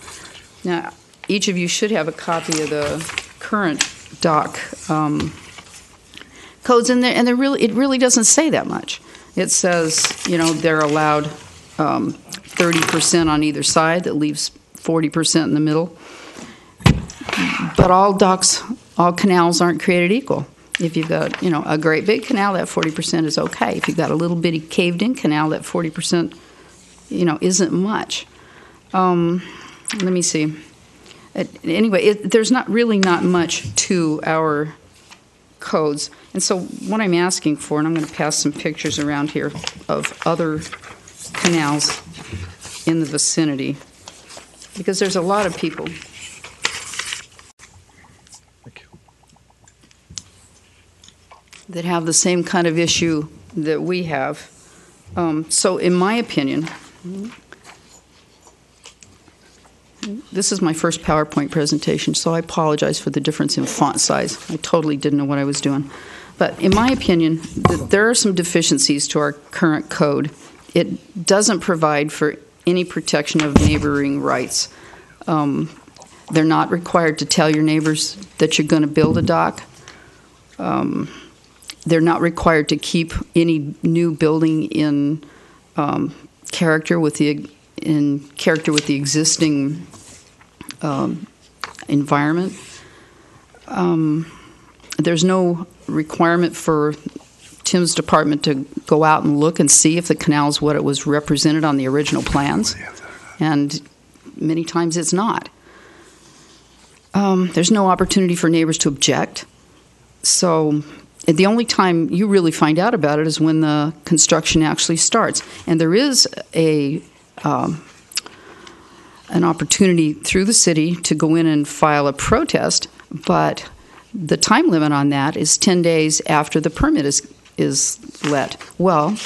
Now, each of you should have a copy of the current dock codes in there, and it really doesn't say that much. It says, they're allowed 30% on either side. That leaves 40% in the middle. But all canals aren't created equal. If you've got, a great big canal, that 40% is okay. If you've got a little bitty caved-in canal, that 40%, isn't much. Let me see. Anyway, there's not much to our codes. And so what I'm asking for, and I'm going to pass some pictures around here of other canals in the vicinity, because there's a lot of people. That have the same kind of issue that we have. So in my opinion, this is my first PowerPoint presentation, so I apologize for the difference in font size. I totally didn't know what I was doing. But in my opinion, there are some deficiencies to our current code. It doesn't provide for any protection of neighboring rights. They're not required to tell your neighbors that you're going to build a dock. They're not required to keep any new building in character with the existing environment. There's no requirement for Tim's department to go out and look and see if the canal is what it was represented on the original plans, and many times it's not. There's no opportunity for neighbors to object. So the only time you really find out about it is when the construction actually starts. And there is an opportunity through the city to go in and file a protest, but the time limit on that is 10 days after the permit is let. Well,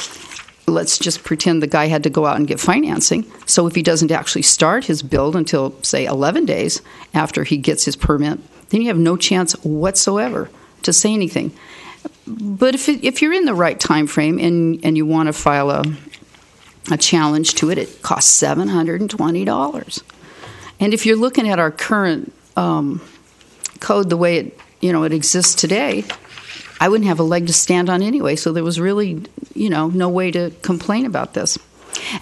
let's just pretend the guy had to go out and get financing. So if he doesn't actually start his build until, say, 11 days after he gets his permit, then you have no chance whatsoever to say anything. But if you're in the right time frame and you want to file a challenge to it, it costs $720. And if you're looking at our current code the way it exists today, I wouldn't have a leg to stand on anyway. So there was really, no way to complain about this.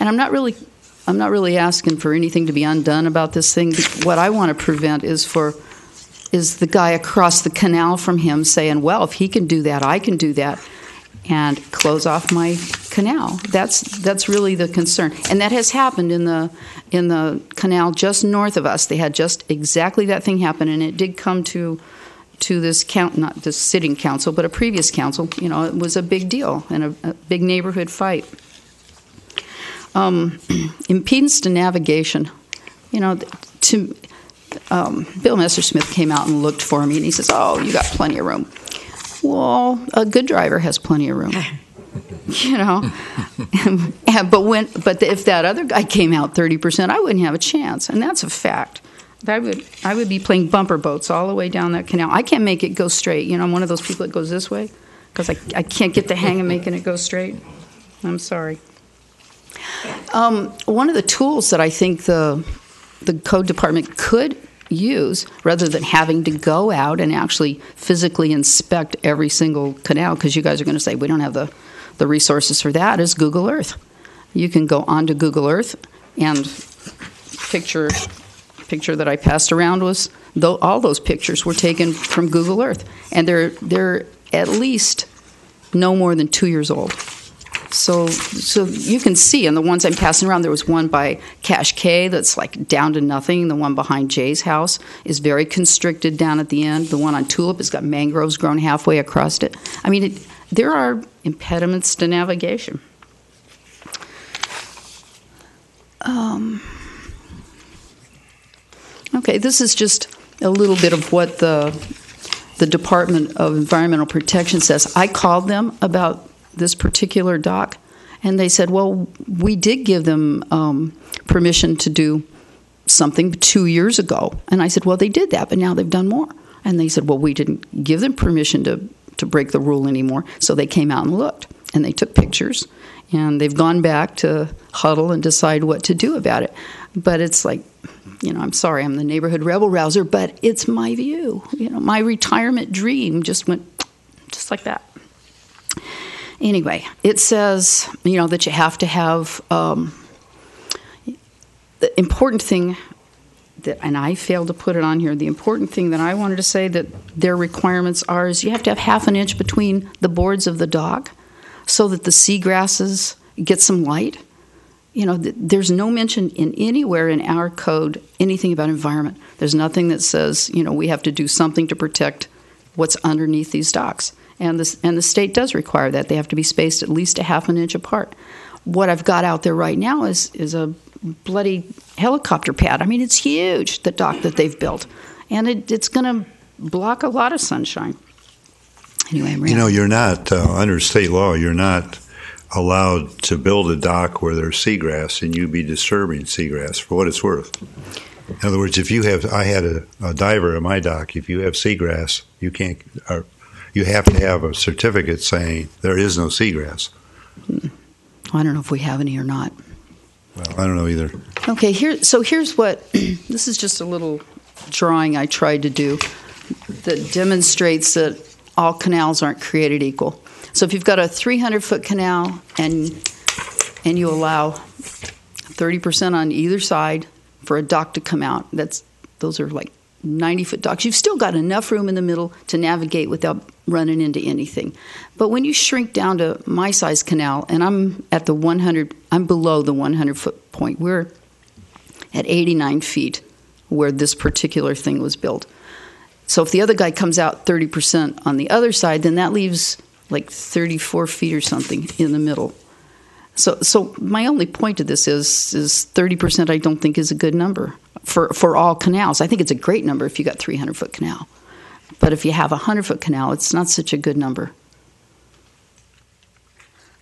And I'm not really asking for anything to be undone about this thing. What I want to prevent is the guy across the canal from him saying, well, if he can do that, I can do that, and close off my canal. That's really the concern. And that has happened in the canal just north of us. They had just exactly that thing happen, and it did come to this not this sitting council, but a previous council. It was a big deal and a big neighborhood fight. Impedance to navigation. Bill Messersmith came out and looked for me, and he says, "Oh, you got plenty of room." Well, a good driver has plenty of room, But if that other guy came out 30%, I wouldn't have a chance, and that's a fact. I would be playing bumper boats all the way down that canal. I can't make it go straight. I'm one of those people that goes this way because I can't get the hang of making it go straight. I'm sorry. One of the tools that I think the code department could use, rather than having to go out and actually physically inspect every single canal, because you guys are going to say we don't have the resources for that, is Google Earth. You can go onto Google Earth, and picture that I passed around was all those pictures were taken from Google Earth, and they're at least no more than 2 years old. So you can see, and the ones I'm passing around, there was one by Cache K that's like down to nothing. The one behind Jay's house is very constricted down at the end. The one on Tulip has got mangroves grown halfway across it. I mean, there are impediments to navigation. Okay, this is just a little bit of what the Department of Environmental Protection says. I called them about this particular dock, and they said, well, we did give them permission to do something 2 years ago. And I said, well, they did that, but now they've done more. And they said, well, we didn't give them permission to break the rule anymore. So they came out and looked, and they took pictures, and they've gone back to huddle and decide what to do about it. But it's like, I'm sorry, I'm the neighborhood rebel rouser, but it's my view. My retirement dream just went just like that. Anyway, it says, that you have to have the important thing that, and I failed to put it on here, the important thing that I wanted to say that their requirements are is you have to have half an inch between the boards of the dock so that the seagrasses get some light. There's no mention in anywhere in our code anything about environment. There's nothing that says, we have to do something to protect what's underneath these docks. And the state does require that. They have to be spaced at least a half an inch apart. What I've got out there right now is a bloody helicopter pad. I mean, it's huge, the dock that they've built. And it's going to block a lot of sunshine. Anyway, I'm ranting. You're not, under state law, you're not allowed to build a dock where there's seagrass and you'd be disturbing seagrass, for what it's worth. In other words, I had a diver at my dock. If you have seagrass, you can't... You have to have a certificate saying there is no seagrass. I don't know if we have any or not. Well, I don't know either. Okay, here's what, this is just a little drawing I tried to do that demonstrates that all canals aren't created equal. So if you've got a 300-foot canal and you allow 30% on either side for a dock to come out, those are like 90-foot docks. You've still got enough room in the middle to navigate without running into anything. But when you shrink down to my size canal, and I'm below the 100-foot point. We're at 89 feet where this particular thing was built. So if the other guy comes out 30% on the other side, then that leaves like 34 feet or something in the middle. So my only point to this is 30% I don't think is a good number for all canals. I think it's a great number if you got 300-foot canal. But if you have a 100-foot canal, it's not such a good number.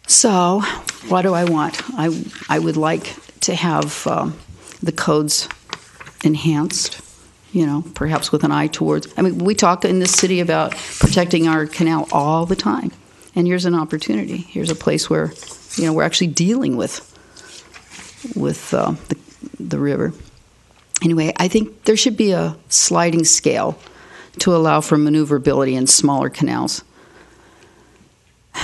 So what do I want? I would like to have the codes enhanced, perhaps with an eye towards. I mean, we talk in this city about protecting our canal all the time. And here's an opportunity. Here's a place where, we're actually dealing with the river. Anyway, I think there should be a sliding scale to allow for maneuverability in smaller canals,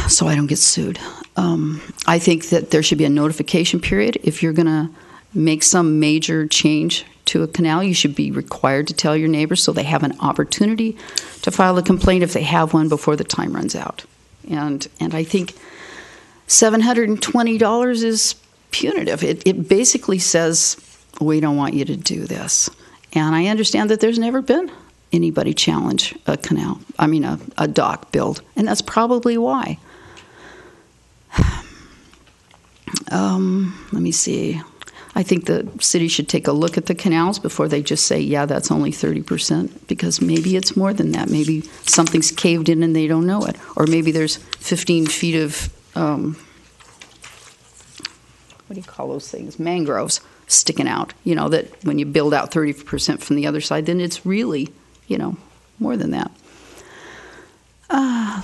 so I don't get sued. I think that there should be a notification period. If you're going to make some major change to a canal, you should be required to tell your neighbors so they have an opportunity to file a complaint if they have one before the time runs out. And I think $720 is punitive. It basically says, we don't want you to do this. And I understand that there's never been anybody challenge a canal, a dock build, and that's probably why. Let me see. I think the city should take a look at the canals before they just say, yeah, that's only 30%, because maybe it's more than that. Maybe something's caved in and they don't know it. Or maybe there's 15 feet of, what do you call those things? Mangroves sticking out, that when you build out 30% from the other side, then it's really, more than that.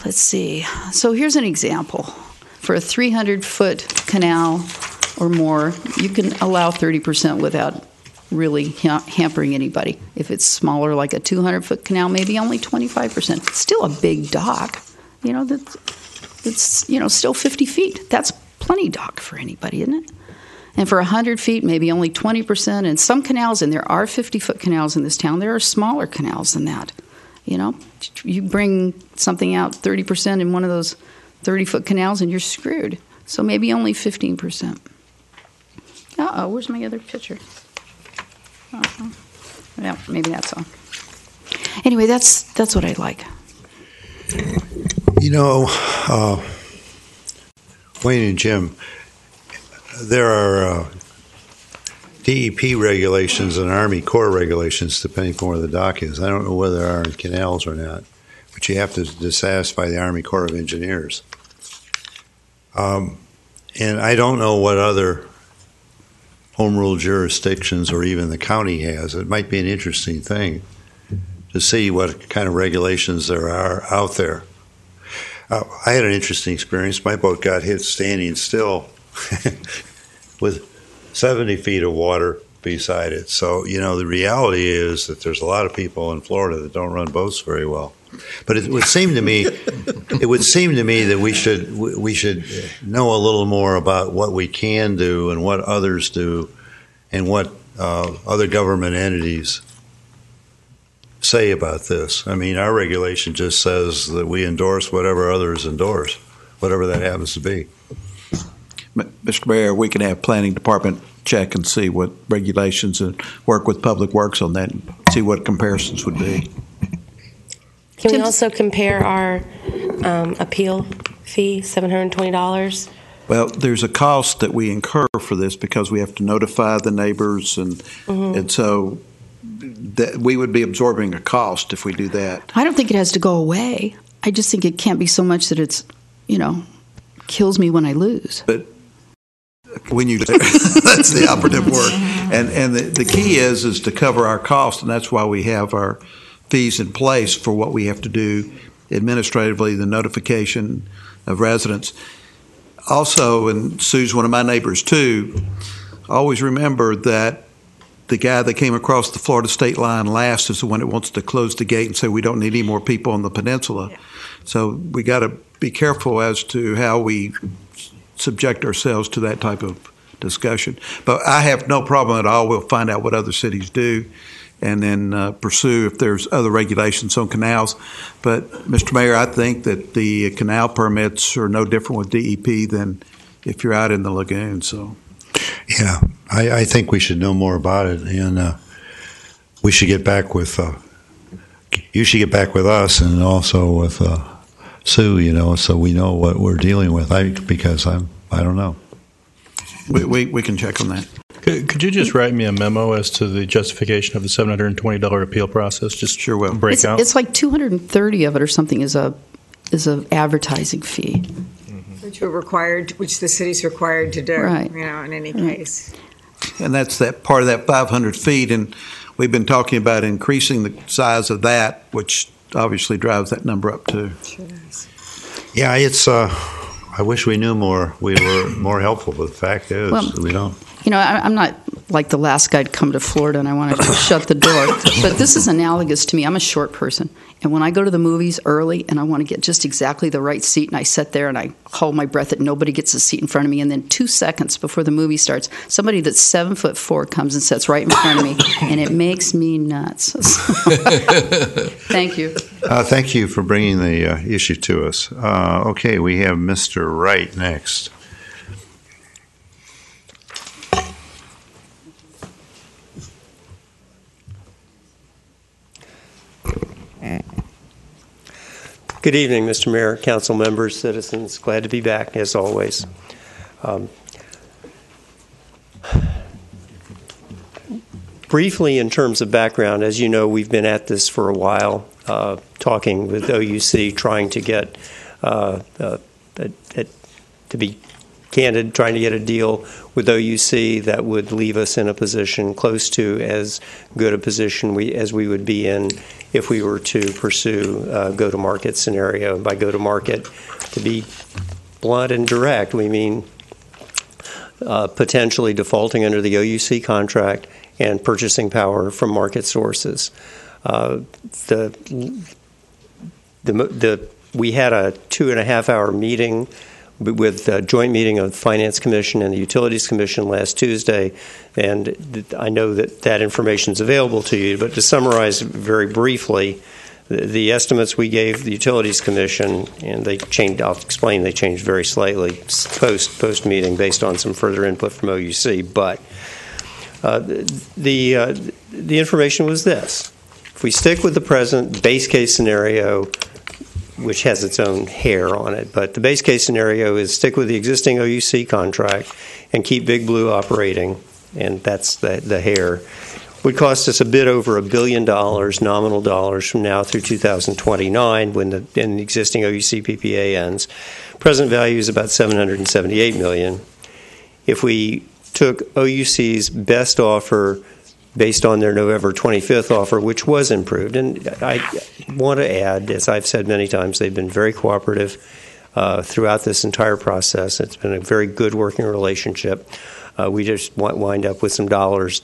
Let's see. So here's an example. For a 300-foot canal or more, you can allow 30% without really hampering anybody. If it's smaller, like a 200-foot canal, maybe only 25%. Still a big dock. That's still 50 feet. That's plenty dock for anybody, isn't it? And for 100 feet, maybe only 20%. And some canals, and there are 50-foot canals in this town, there are smaller canals than that. You bring something out 30% in one of those 30-foot canals and you're screwed. So maybe only 15%. Uh-oh, where's my other picture? Uh-oh. Yeah, maybe that's all. Anyway, that's what I like. Wayne and Jim, there are DEP regulations and Army Corps regulations depending on where the dock is. I don't know whether there are in canals or not, but you have to satisfy the Army Corps of Engineers. And I don't know what other home rule jurisdictions or even the county has. It might be an interesting thing to see what kind of regulations there are out there. I had an interesting experience. My boat got hit standing still with 70 feet of water beside it. So, the reality is that there's a lot of people in Florida that don't run boats very well. But it would seem to me that we should know a little more about what we can do and what others do and what other government entities say about this. Our regulation just says that we endorse whatever others endorse, whatever that happens to be. Mr. Mayor, we can have planning department check and see what regulations and work with Public Works on that and see what comparisons would be. Can we also compare our appeal fee, $720? Well, there's a cost that we incur for this because we have to notify the neighbors, and so that we would be absorbing a cost if we do that. I don't think it has to go away. I just think it can't be so much that it's, kills me when I lose. But when you that's the operative word. And the key is to cover our costs, and that's why we have our fees in place for what we have to do administratively, the notification of residents. Also, and Sue's one of my neighbors too, always remember that the guy that came across the Florida state line last is the one that wants to close the gate and say we don't need any more people on the peninsula. Yeah. So we got to be careful as to how we subject ourselves to that type of discussion. But I have no problem at all. We'll find out what other cities do and then pursue if there's other regulations on canals. But, Mr. Mayor, I think that the canal permits are no different with DEP than if you're out in the lagoon. So, yeah, I think we should know more about it, and we should get back with you should get back with us and also with Sue, so we know what we're dealing with. Because I don't know. We can check on that. Could you just write me a memo as to the justification of the $720 appeal process? Just sure will. Breakout. It's like 230 of it or something is a advertising fee, which the city's required to do. Right. In any case. And that's that part of that 500 feet, and we've been talking about increasing the size of that, which obviously drives that number up too. Sure does. Yeah, it's. I wish we knew more. We were more helpful, but the fact is, we don't. I'm not like the last guy to come to Florida and I want to shut the door, but this is analogous to me. I'm a short person, and when I go to the movies early and I want to get just exactly the right seat, and I sit there and I hold my breath that nobody gets a seat in front of me, and then 2 seconds before the movie starts, somebody that's 7'4" comes and sits right in front of me, and it makes me nuts. Thank you. Thank you for bringing the issue to us. Okay, we have Mr. Wright next. Good evening, Mr. Mayor, council members, citizens. Glad to be back, as always. Briefly, in terms of background, as you know, we've been at this for a while, talking with OUC, trying to get, to be candid, trying to get a deal with OUC that would leave us in a position close to as good a position as we would be in if we were to pursue a go-to-market scenario. By go-to-market, to be blunt and direct, we mean potentially defaulting under the OUC contract and purchasing power from market sources. We had a 2.5-hour meeting with a joint meeting of the Finance Commission and the Utilities Commission last Tuesday, and I know that information is available to you, but to summarize very briefly, the estimates we gave the Utilities Commission, and they changed, I'll explain, they changed very slightly post-meeting based on some further input from OUC, but the information was this. If we stick with the present base case scenario, which has its own hair on it, but the base case scenario is stick with the existing OUC contract and keep Big Blue operating, and that's the hair. Would cost us a bit over $1 billion nominal dollars from now through 2029 when the existing OUC PPA ends. Present value is about $778 million. If we took OUC's best offer based on their November 25th offer, which was improved. And I want to add, as I've said many times, they've been very cooperative throughout this entire process. It's been a very good working relationship. We just wind up with some dollars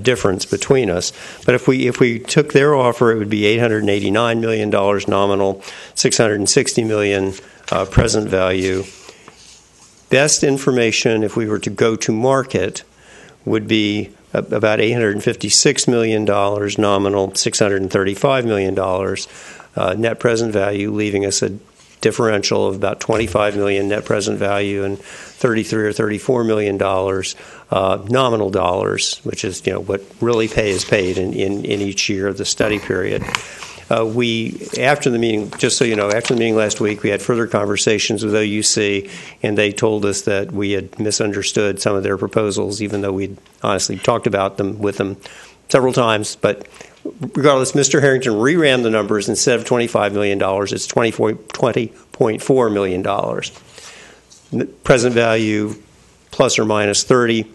difference between us. But if we took their offer, it would be $889 million nominal, $660 million present value. Best information, if we were to go to market, would be about $856 million nominal, $635 million net present value, leaving us a differential of about $25 million net present value and $33 or $34 million nominal dollars, which is what really is paid in each year of the study period. After the meeting, just so you know, after the meeting last week, we had further conversations with OUC, and they told us that we had misunderstood some of their proposals, even though we'd honestly talked about them with them several times. But regardless, Mr. Harrington reran the numbers. Instead of $25 million, it's $20.4 million. Present value plus or minus 30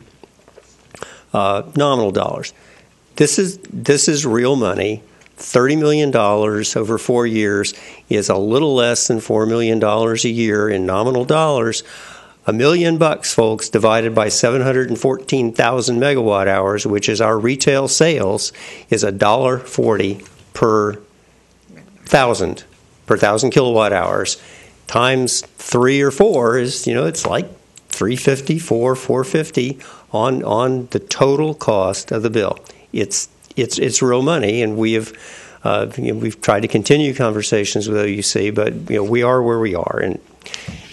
nominal dollars. This is real money. $30 million over 4 years is a little less than $4 million a year in nominal dollars. $1 million, folks, divided by 714,000 megawatt hours, which is our retail sales, is $1.40 per thousand kilowatt hours. Times 3 or 4 is, it's like $350, $450 on the total cost of the bill. It's real money, and we've tried to continue conversations with OUC, but we are where we are, and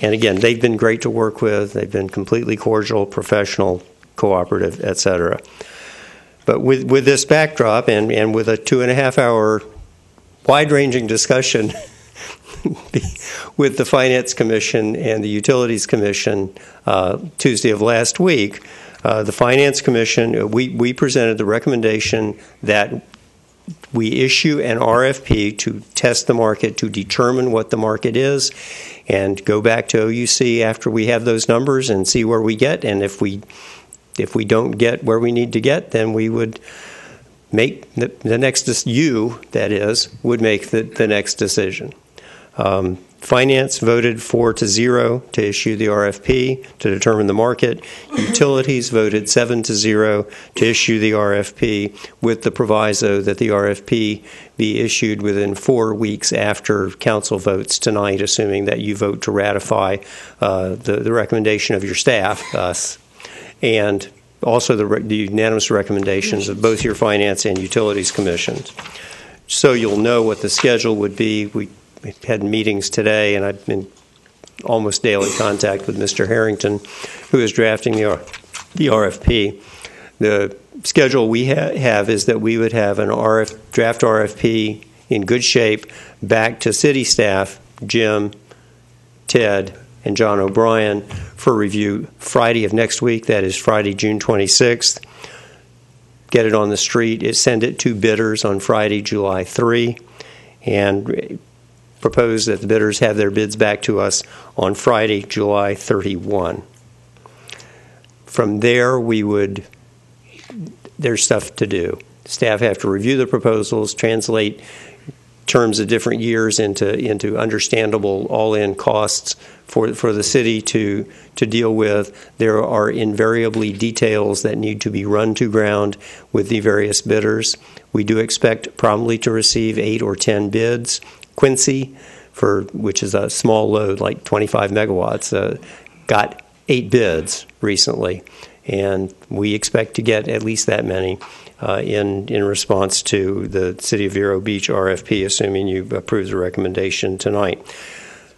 again, they've been great to work with. They've been completely cordial, professional, cooperative, et cetera. But with this backdrop, and with a 2.5-hour wide-ranging discussion with the Finance Commission and the Utilities Commission Tuesday of last week. The Finance Commission, we presented the recommendation that we issue an RFP to test the market, to determine what the market is, and go back to OUC after we have those numbers and see where we get. And if we don't get where we need to get, then we would make the next, you, that is, would make the next decision. Finance voted 4-0 to issue the RFP to determine the market. Utilities voted 7-0 to issue the RFP with the proviso that the RFP be issued within 4 weeks after council votes tonight, assuming that you vote to ratify the recommendation of your staff, us, and also the unanimous recommendations of both your Finance and Utilities Commissions. So you'll know what the schedule would be. We had meetings today, and I've been almost daily contact with Mr. Harrington, who is drafting the RFP. The schedule we have is that we would have an draft RFP in good shape back to city staff, Jim, Ted, and John O'Brien for review Friday of next week. That is Friday, June 26th. Get it on the street. Send it to bidders on Friday, July 3, and propose that the bidders have their bids back to us on Friday, July 31. From there, there's stuff to do. Staff have to review the proposals, translate terms of different years into understandable all-in costs for the city to deal with. There are invariably details that need to be run to ground with the various bidders. We do expect probably to receive 8 or 10 bids. Quincy, which is a small load, like 25 megawatts, got 8 bids recently, and we expect to get at least that many in response to the City of Vero Beach RFP, assuming you approve the recommendation tonight.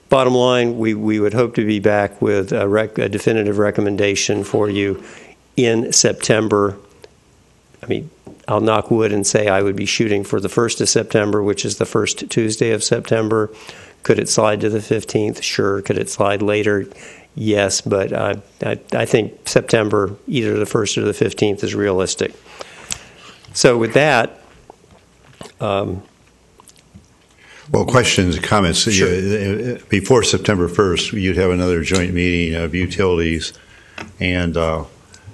Bottom line, we would hope to be back with a definitive recommendation for you in September. I mean, I'll knock wood and say I would be shooting for the 1st of September, which is the first Tuesday of September. Could it slide to the 15th? Sure. Could it slide later? Yes, but I think September, either the 1st or the 15th, is realistic. So with that... well, questions and comments. Sure. Before September 1st, you'd have another joint meeting of utilities and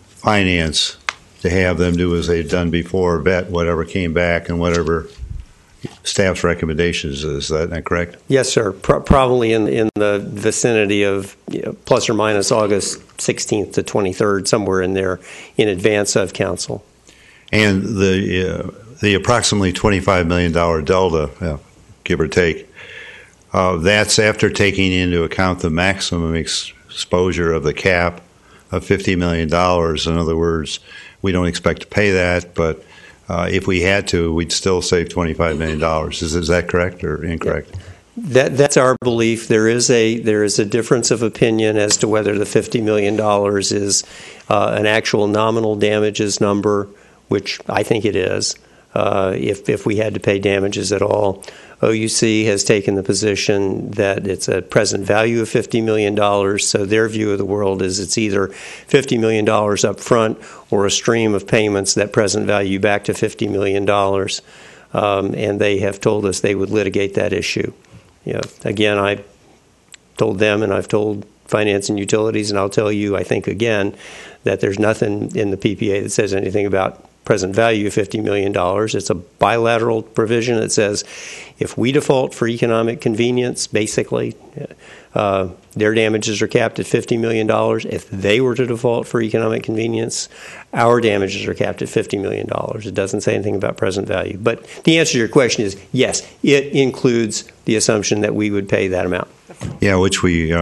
finance to have them do as they've done before, vet whatever came back and whatever staff's recommendations. Is that not correct? Yes, sir. Probably in the vicinity of plus or minus August 16th to 23rd, somewhere in there, in advance of council. And the approximately $25 million delta, give or take, that's after taking into account the maximum exposure of the cap of $50 million. In other words, we don't expect to pay that, but if we had to, we'd still save $25 million. Is that correct or incorrect? That's our belief. There is a difference of opinion as to whether the $50 million is an actual nominal damages number, which I think it is, if we had to pay damages at all. OUC has taken the position that it's a present value of $50 million, so their view of the world is it's either $50 million up front or a stream of payments that present value back to $50 million, and they have told us they would litigate that issue. Again, I told them and I've told Finance and Utilities, and I'll tell you, I think again, that there's nothing in the PPA that says anything about present value of $50 million. It's a bilateral provision that says if we default for economic convenience, basically, their damages are capped at $50 million. If they were to default for economic convenience, our damages are capped at $50 million. It doesn't say anything about present value. But the answer to your question is yes, it includes the assumption that we would pay that amount. Yeah, which we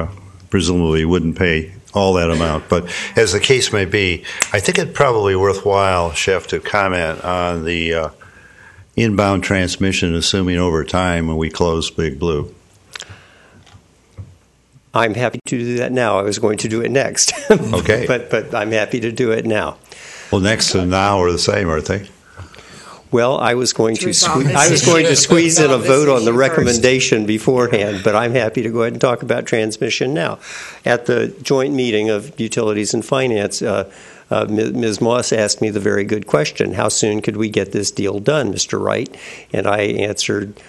presumably wouldn't pay all that amount. But as the case may be, I think it's probably worthwhile, Chef, to comment on the inbound transmission, assuming over time when we close Big Blue. I'm happy to do that now. I was going to do it next. Okay. But I'm happy to do it now. Well, next and now are the same, aren't they? Well, I was going to resolve this I was going to issue. squeeze in a Resolve this vote on the issue first. recommendation beforehand, but I'm happy to go ahead and talk about transmission now. At the joint meeting of Utilities and Finance, Ms. Moss asked me the very good question: how soon could we get this deal done, Mr. Wright? And I answered,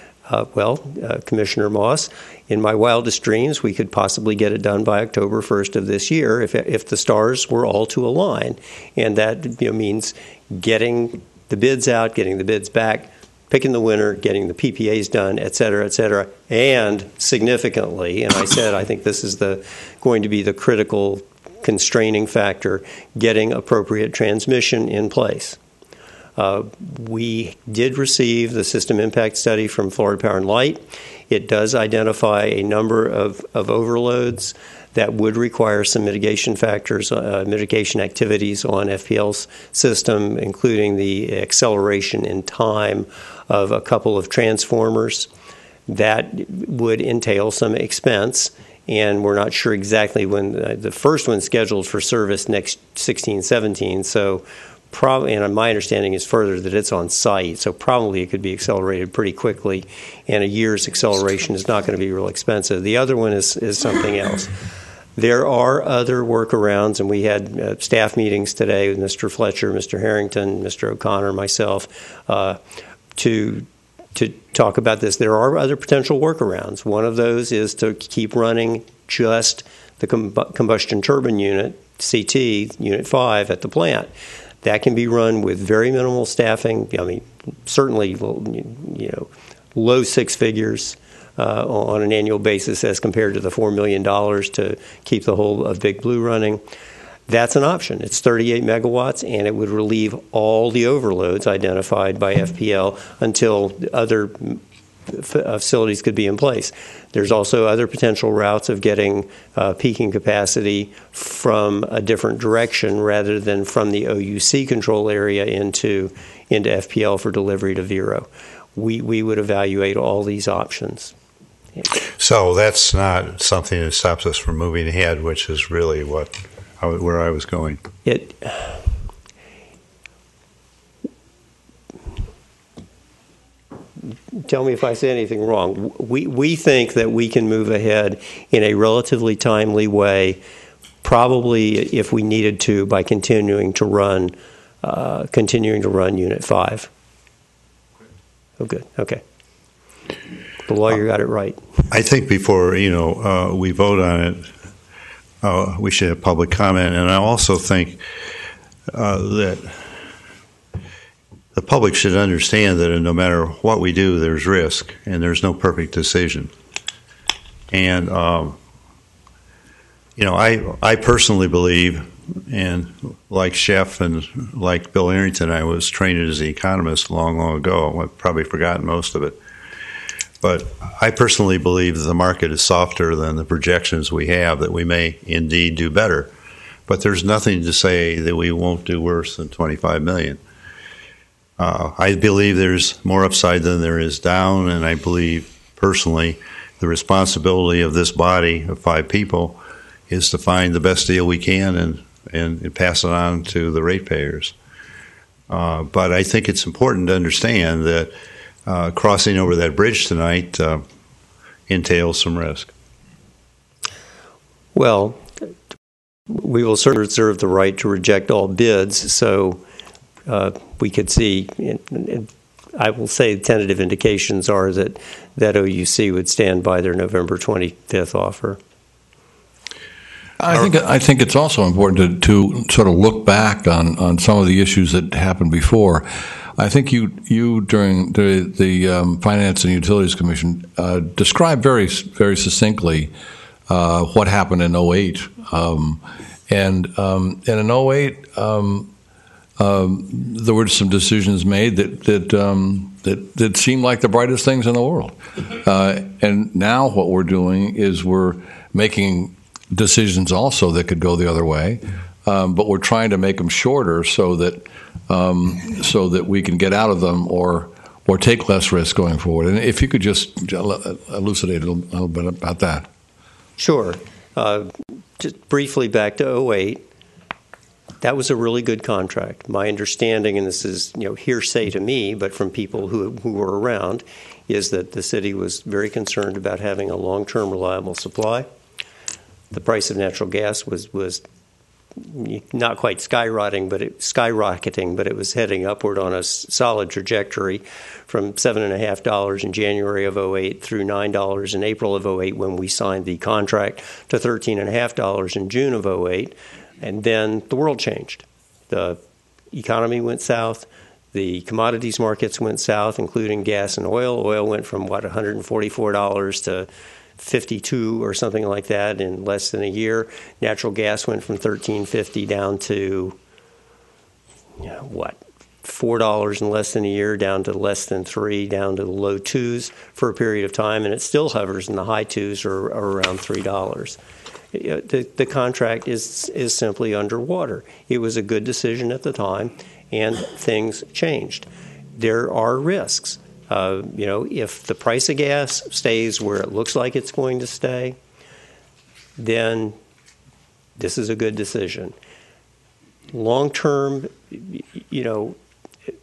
Commissioner Moss, in my wildest dreams, we could possibly get it done by October 1st of this year if the stars were all to align, and that means getting the bids out, getting the bids back, picking the winner, getting the PPAs done, et cetera, and significantly, and I said I think this is going to be the critical constraining factor, getting appropriate transmission in place. We did receive the system impact study from Florida Power and Light. It does identify a number of overloads that would require some mitigation factors, mitigation activities on FPL's system, including the acceleration in time of a couple of transformers. That would entail some expense, and we're not sure exactly when. The first one's scheduled for service next 16-17, so probably, and my understanding is further that it's on site, so probably it could be accelerated pretty quickly, and a year's acceleration is not going to be real expensive. The other one is something else. There are other workarounds, and we had staff meetings today with Mr. Fletcher, Mr. Harrington, Mr. O'Connor, myself, to talk about this. There are other potential workarounds. One of those is to keep running just the combustion turbine unit, CT, Unit 5, at the plant. That can be run with very minimal staffing. I mean, certainly, low six figures on an annual basis as compared to the $4 million to keep the whole of Big Blue running. That's an option. It's 38 megawatts, and it would relieve all the overloads identified by FPL until other facilities could be in place. There's also other potential routes of getting peaking capacity from a different direction rather than from the OUC control area into FPL for delivery to Vero. We would evaluate all these options. So that's not something that stops us from moving ahead, which is really where I was going. Tell me if I say anything wrong. We think that we can move ahead in a relatively timely way, probably if we needed to, by continuing to run Unit 5. Oh, good. Okay. The lawyer got it right. I think before we vote on it, we should have public comment, and I also think that the public should understand that no matter what we do, there's risk, and there's no perfect decision. And I personally believe, and like Chef and like Bill Arrington, I was trained as an economist long ago. I've probably forgotten most of it. But I personally believe that the market is softer than the projections we have, that we may indeed do better. But there's nothing to say that we won't do worse than $25 million. I believe there's more upside than there is down, and I believe personally the responsibility of this body of 5 people is to find the best deal we can and pass it on to the ratepayers. But I think it's important to understand that crossing over that bridge tonight entails some risk. Well, we will certainly reserve the right to reject all bids, so we could see, I will say tentative indications are that OUC would stand by their November 25th offer. I think it's also important to sort of look back on some of the issues that happened before. I think you during the Finance and Utilities Commission described very very succinctly what happened in 2008, and in 2008 there were some decisions made that seemed like the brightest things in the world, and now what we're doing is we're making decisions also that could go the other way, but we're trying to make them shorter so that we can get out of them or take less risk going forward. And if you could just elucidate a little bit about that. Sure. Just briefly back to 2008. That was a really good contract. My understanding, and this is hearsay to me, but from people who were around, is that the city was very concerned about having a long-term reliable supply. The price of natural gas was not quite skyrocketing, but it was heading upward on a solid trajectory from $7.50 in January of 2008 through $9 in April of 2008 when we signed the contract to $13.50 in June of 2008. And then the world changed. The economy went south. The commodities markets went south, including gas and oil. Oil went from, $144 to $52 or something like that in less than a year. Natural gas went from $13.50 down to, $4 in less than a year, down to less than $3, down to the low $2s for a period of time, and it still hovers in the high $2s or around $3. The contract is simply underwater. It was a good decision at the time, and things changed. There are risks. If the price of gas stays where it looks like it's going to stay, then this is a good decision. Long term,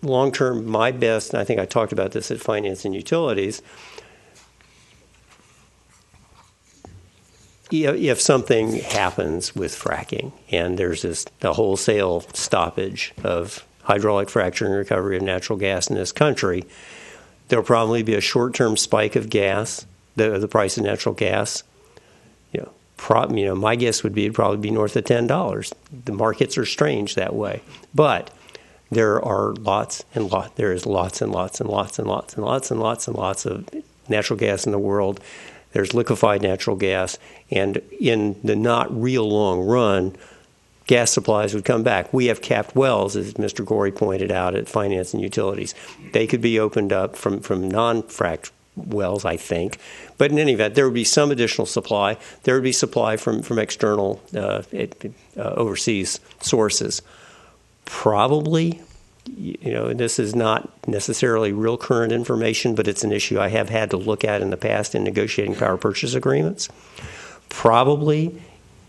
my best, and I think I talked about this at Finance and Utilities, if something happens with fracking and there's a wholesale stoppage of hydraulic fracturing and recovery of natural gas in this country, there'll probably be a short-term spike of gas, the price of natural gas. My guess would be it'd probably be north of $10. The markets are strange that way, but there is lots and lots and lots and lots and lots and lots and lots and lots of natural gas in the world. There's liquefied natural gas, and in the not real long run, gas supplies would come back. We have capped wells, as Mr. Gorey pointed out, at Finance and Utilities. They could be opened up from non-fracked wells, I think. But in any event, there would be some additional supply. There would be supply from external overseas sources. Probably, this is not necessarily real current information, but it's an issue I have had to look at in the past in negotiating power purchase agreements. Probably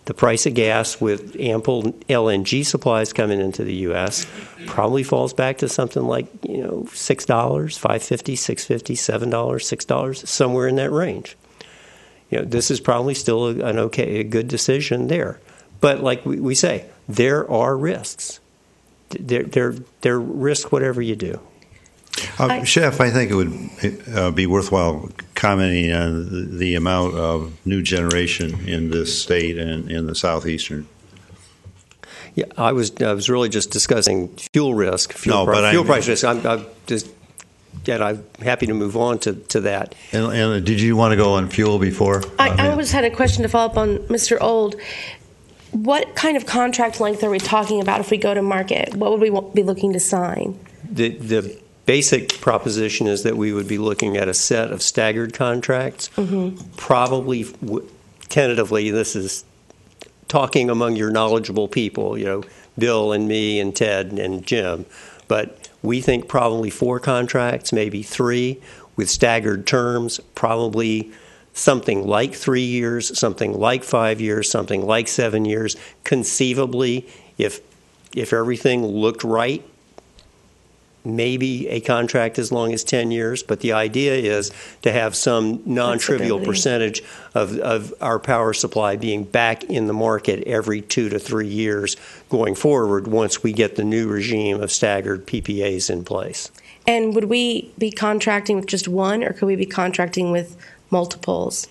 the price of gas with ample LNG supplies coming into the U.S. probably falls back to something like, $6, $5.50, $6.50, $7, $6, somewhere in that range. This is probably still a good decision there. But like we say, there are risks. They're risk whatever you do. Chef, I think it would be worthwhile commenting on the amount of new generation in this state and in the southeastern. Yeah, I was really just discussing fuel risk, fuel price risk. I'm happy to move on to that. And did you want to go on fuel before? I just had a question to follow up on Mr. Old. What kind of contract length are we talking about if we go to market? What would we be looking to sign? The basic proposition is that we would be looking at a set of staggered contracts. Mm-hmm. Probably, tentatively, this is talking among your knowledgeable people, Bill and me and Ted and Jim. But we think probably 4 contracts, maybe 3, with staggered terms, probably something like 3 years, something like 5 years, something like 7 years. Conceivably, if everything looked right, maybe a contract as long as 10 years. But the idea is to have some non-trivial percentage of our power supply being back in the market every 2 to 3 years going forward once we get the new regime of staggered PPAs in place. And would we be contracting with just one, or could we be contracting with multiples?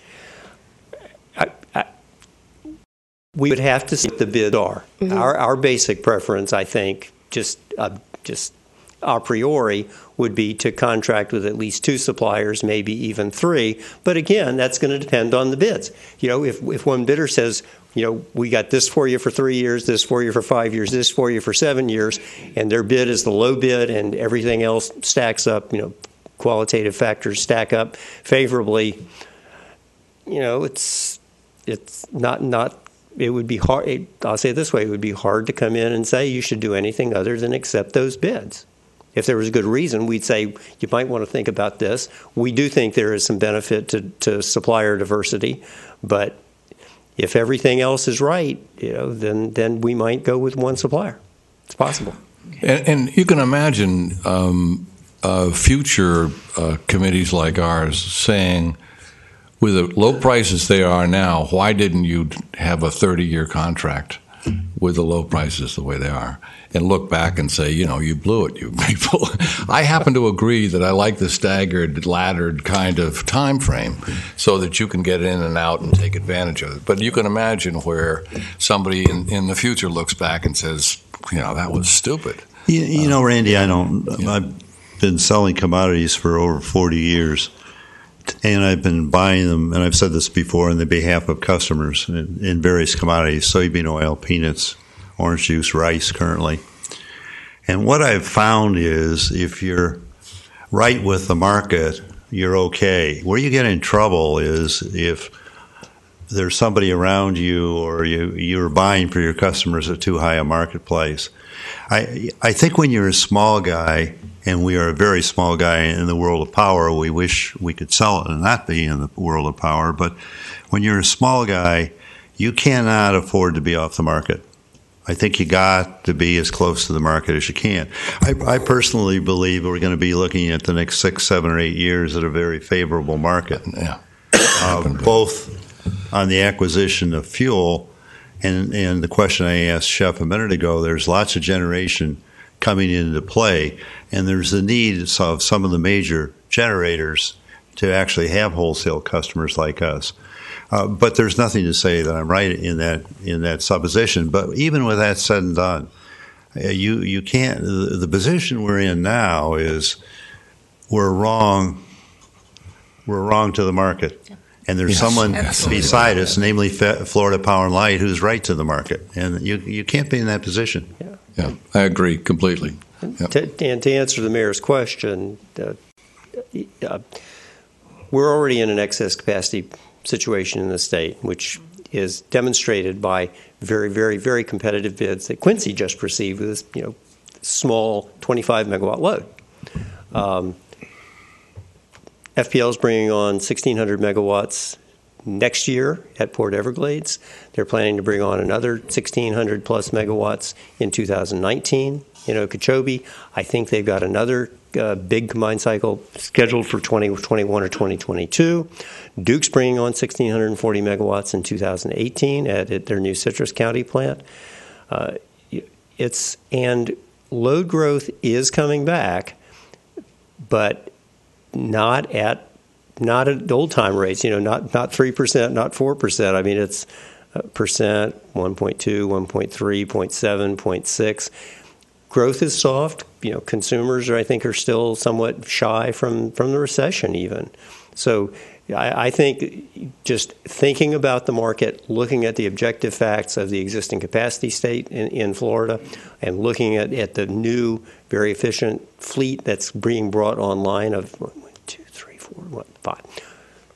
We would have to see what the bids are. Mm-hmm. Our basic preference, I think, just a priori, would be to contract with at least 2 suppliers, maybe even 3. But again, that's going to depend on the bids. If one bidder says, we got this for you for 3 years, this for you for 5 years, this for you for 7 years, and their bid is the low bid and everything else stacks up, qualitative factors stack up favorably, it's not. It would be hard. I'll say it this way: it would be hard to come in and say you should do anything other than accept those bids. If there was a good reason, we'd say you might want to think about this. We do think there is some benefit to supplier diversity, but if everything else is right, then we might go with one supplier. It's possible. And you can imagine future committees like ours saying, with the low prices they are now, why didn't you have a 30-year contract with the low prices the way they are? And look back and say, you blew it, you people. I happen to agree that I like the staggered, laddered kind of time frame so that you can get in and out and take advantage of it. But you can imagine where somebody in the future looks back and says, that was stupid. Randy, I've been selling commodities for over 40 years. And I've been buying them, and I've said this before, on the behalf of customers in various commodities, soybean oil, peanuts, orange juice, rice currently. And what I've found is if you're right with the market, you're okay. Where you get in trouble is if there's somebody around you or you're buying for your customers at too high a marketplace. I think when you're a small guy, and we are a very small guy in the world of power, we wish we could sell it and not be in the world of power. But when you're a small guy, you cannot afford to be off the market. I think you got to be as close to the market as you can. I personally believe we're going to be looking at the next 6, 7, or 8 years at a very favorable market, both on the acquisition of fuel and the question I asked Chef a minute ago. There's lots of generation coming into play, and there's the need of some of the major generators to actually have wholesale customers like us. But there's nothing to say that I'm right in that supposition. But even with that said and done, you can't. The position we're in now is we're wrong. We're wrong to the market, and there's someone beside us, namely Florida Power and Light, who's right to the market, and you can't be in that position. Yeah, I agree completely. Yep. To answer the mayor's question, we're already in an excess capacity situation in the state, which is demonstrated by very, very, very competitive bids that Quincy just received with this, small 25 megawatt load. FPL is bringing on 1,600 megawatts next year at Port Everglades. They're planning to bring on another 1,600 plus megawatts in 2019 in Okeechobee. I think they've got another big combined cycle scheduled for 2021 or 2022. Duke's bringing on 1,640 megawatts in 2018 at their new Citrus County plant. And load growth is coming back, but not at old-time rates, not 3%, not 4%. I mean, it's percent, 1.2, 1.3, 0.7, 0.6. Growth is soft. Consumers, I think, are still somewhat shy from the recession even. So I think just thinking about the market, looking at the objective facts of the existing capacity state in Florida, and looking at the new, very efficient fleet that's being brought online of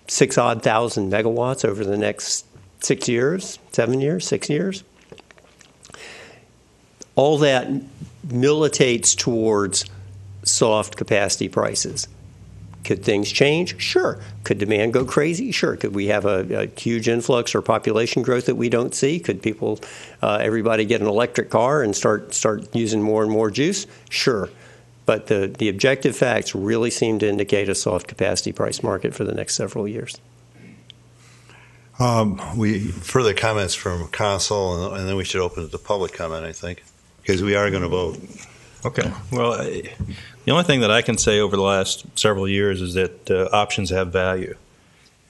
6,000 megawatts over the next 6 years, 7 years, 6 years. All that militates towards soft capacity prices. Could things change? Sure. Could demand go crazy? Sure. Could we have a huge influx or population growth that we don't see? Could people, everybody get an electric car and start using more and more juice? Sure. But the objective facts really seem to indicate a soft capacity price market for the next several years. Further comments from council, and then we should open it to public comment, I think, because we are going to vote. Okay. Well, the only thing that I can say over the last several years is that options have value,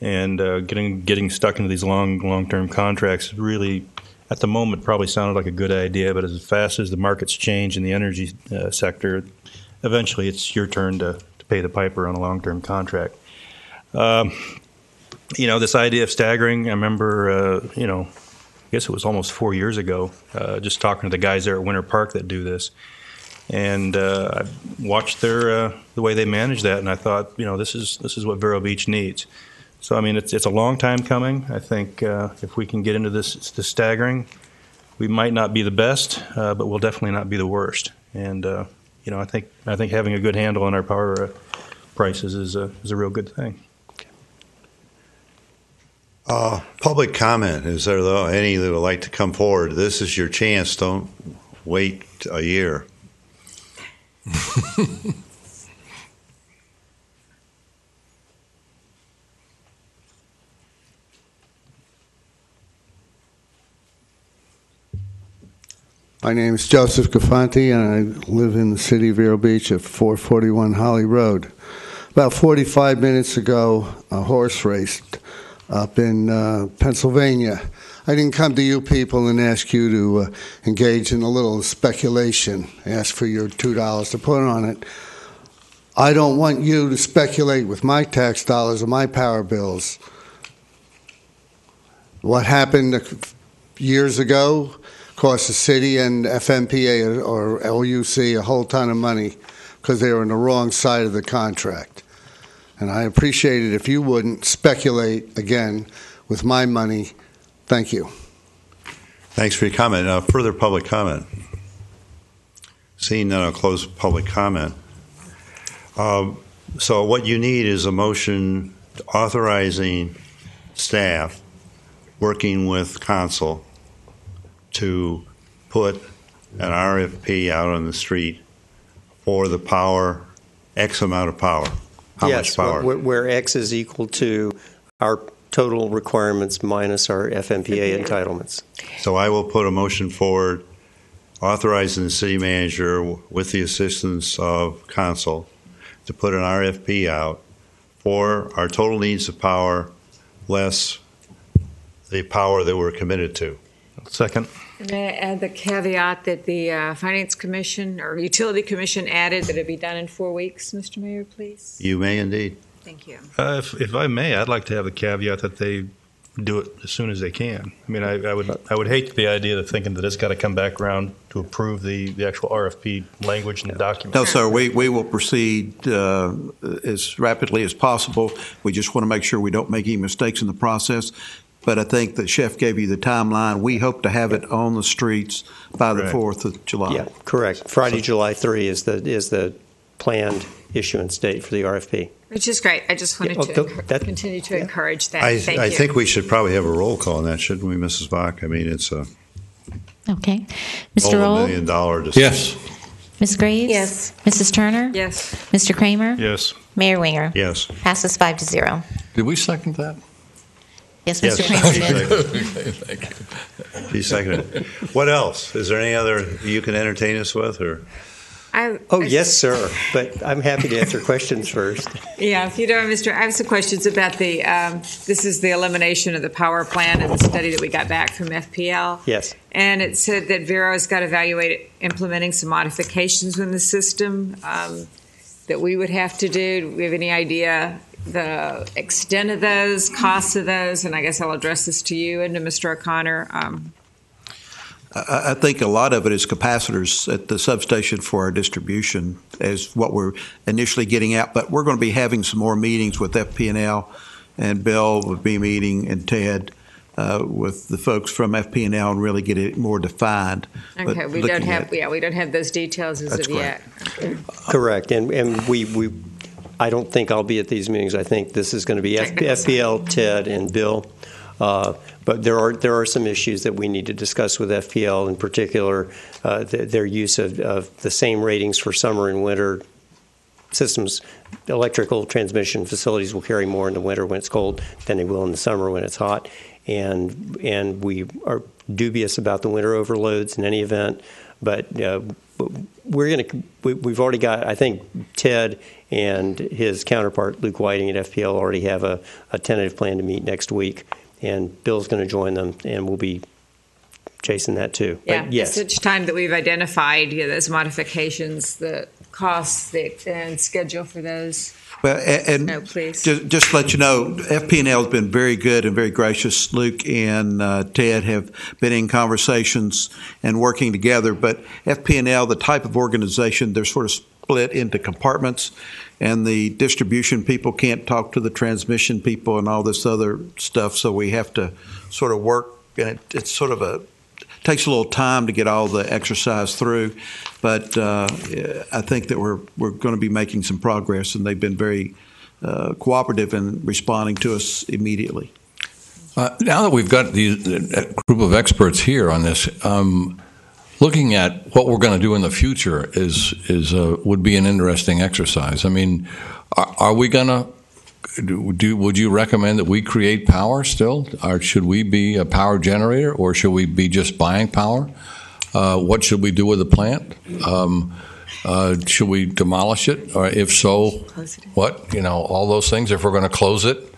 and getting stuck into these long-term contracts really, at the moment, probably sounded like a good idea. But as fast as the markets change in the energy sector, eventually it's your turn to pay the piper on a long-term contract. This idea of staggering, I remember, I guess it was almost 4 years ago, just talking to the guys there at Winter Park that do this. And I watched the way they manage that, and I thought, this is what Vero Beach needs. So, I mean, it's a long time coming. I think if we can get into this staggering, we might not be the best, but we'll definitely not be the worst. And I think having a good handle on our power prices is a real good thing. Public comment. Is there any that would like to come forward? This is your chance. Don't wait a year. My name is Joseph Gafanti, and I live in the city of Vero Beach at 441 Holly Road. About 45 minutes ago, a horse raced up in Pennsylvania. I didn't come to you people and ask you to engage in a little speculation, ask for your $2 to put on it. I don't want you to speculate with my tax dollars or my power bills. What happened years ago cost the city and FMPA or LUC a whole ton of money because they were on the wrong side of the contract. And I appreciate it if you wouldn't speculate again with my money. Thank you. Thanks for your comment. Further public comment? Seeing none, I'll close public comment. So what you need is a motion authorizing staff working with council to put an RFP out on the street for the power, X amount of power. How much power? Where X is equal to our total requirements minus our FMPA entitlements. So I will put a motion forward authorizing the city manager with the assistance of council to put an RFP out for our total needs of power less the power that we're committed to. Second. May I add the caveat that the Finance Commission or Utility Commission added that it be done in 4 weeks, Mr. Mayor, please? You may indeed. Thank you. If I may, I'd like to have the caveat that they do it as soon as they can. I mean, I would hate the idea of thinking that it's got to come back around to approve the actual RFP language and the document. No, sir. We will proceed as rapidly as possible. We just want to make sure we don't make any mistakes in the process. But I think the chef gave you the timeline. We hope to have it on the streets by the 4th of July. Yeah, correct. Friday, July 3 is the planned issuance date for the RFP. Which is great. I just wanted to continue to encourage that. Thank you. I think we should probably have a roll call on that, shouldn't we, Mrs. Bach? I mean, it's a Okay. Mr. Roll? $1 million decision. Yes. Ms. Graves? Yes. Mrs. Turner? Yes. Mr. Kramer? Yes. Mayor Winger? Yes. Passes 5-0. Did we second that? Yes, Mr. Kramer did. Okay, thank you. She seconded. What else? Is there any other you can entertain us with, or? Yes, sir. But I'm happy to answer questions first. Yeah, if you don't, Mr. I have some questions about the. This is the elimination of the power plan and the study that we got back from FPL. Yes. And it said that Vero's got to evaluate implementing some modifications in the system that we would have to do. Do we have any idea the extent of those, costs of those? And I guess I'll address this to you and to Mr. O'Connor. I think a lot of it is capacitors at the substation for our distribution is what we're initially getting at. But we're going to be having some more meetings with FP&L, and Bill will be meeting, and Ted with the folks from FP&L and really get it more defined. Okay, we don't have those details as of yet. Okay. Correct, and we I don't think I'll be at these meetings. I think this is going to be FPL, Ted, and Bill. But there are some issues that we need to discuss with FPL, in particular their use of the same ratings for summer and winter systems. Electrical transmission facilities will carry more in the winter when it's cold than they will in the summer when it's hot, and we are dubious about the winter overloads in any event. But we've already got, I think, Ted and his counterpart Luke Whiting at FPL already have a tentative plan to meet next week. And Bill's going to join them, and we'll be chasing that too. Yeah, but yes. At such time that we've identified those modifications, the costs, and schedule for those. Well, and please. Just to let you know, FP&L has been very good and very gracious. Luke and Ted have been in conversations and working together. But FP&L, the type of organization, they're sort of split into compartments, and the distribution people can't talk to the transmission people and all this other stuff. So we have to sort of work, and it's sort of takes a little time to get all the exercise through. But I think that we're going to be making some progress, and they've been very cooperative in responding to us immediately. Now that we've got a group of experts here on this, looking at what we're going to do in the future would be an interesting exercise. I mean, are we going to would you recommend that we create power still, or should we be a power generator, or should we be just buying power? What should we do with the plant? Should we demolish it, or if so, what? All those things. If we're going to close it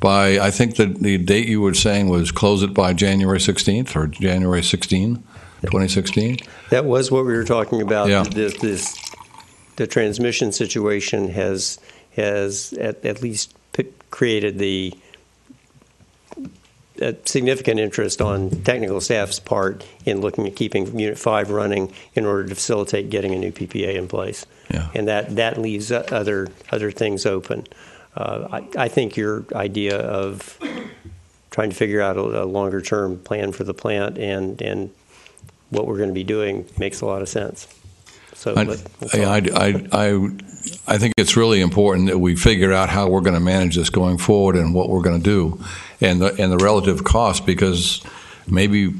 by, I think that the date you were saying was close it by January 16th or January 16, 2016. That was what we were talking about. Yeah. The transmission situation has at least created a significant interest on technical staff's part in looking at keeping Unit 5 running in order to facilitate getting a new PPA in place. Yeah. And that leaves other things open. I think your idea of trying to figure out a longer-term plan for the plant and what we're going to be doing makes a lot of sense. So I think it's really important that we figure out how we're going to manage this going forward and what we're going to do, and the relative cost, because maybe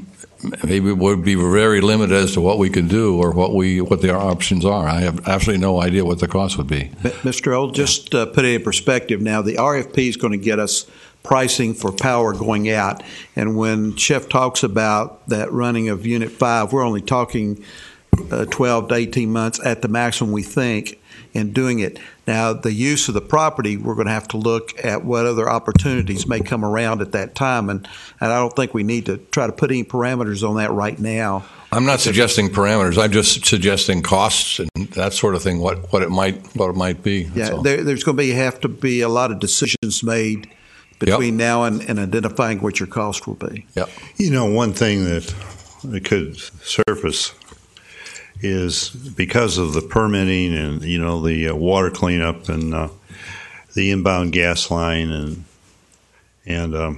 we'll be very limited as to what we can do or what their options are. I have absolutely no idea what the cost would be. Mr. Old, just put it in perspective now, the RFP is going to get us pricing for power going out, and when Chef talks about that running of Unit 5, we're only talking 12 to 18 months at the maximum, we think, in doing it. Now, the use of the property, we're going to have to look at what other opportunities may come around at that time, and I don't think we need to try to put any parameters on that right now. I'm not suggesting parameters. I'm just suggesting costs and that sort of thing. What it might be. Yeah, there's going to have to be a lot of decisions made between now and identifying what your cost will be. Yep. One thing that could surface is because of the permitting and the water cleanup and the inbound gas line and the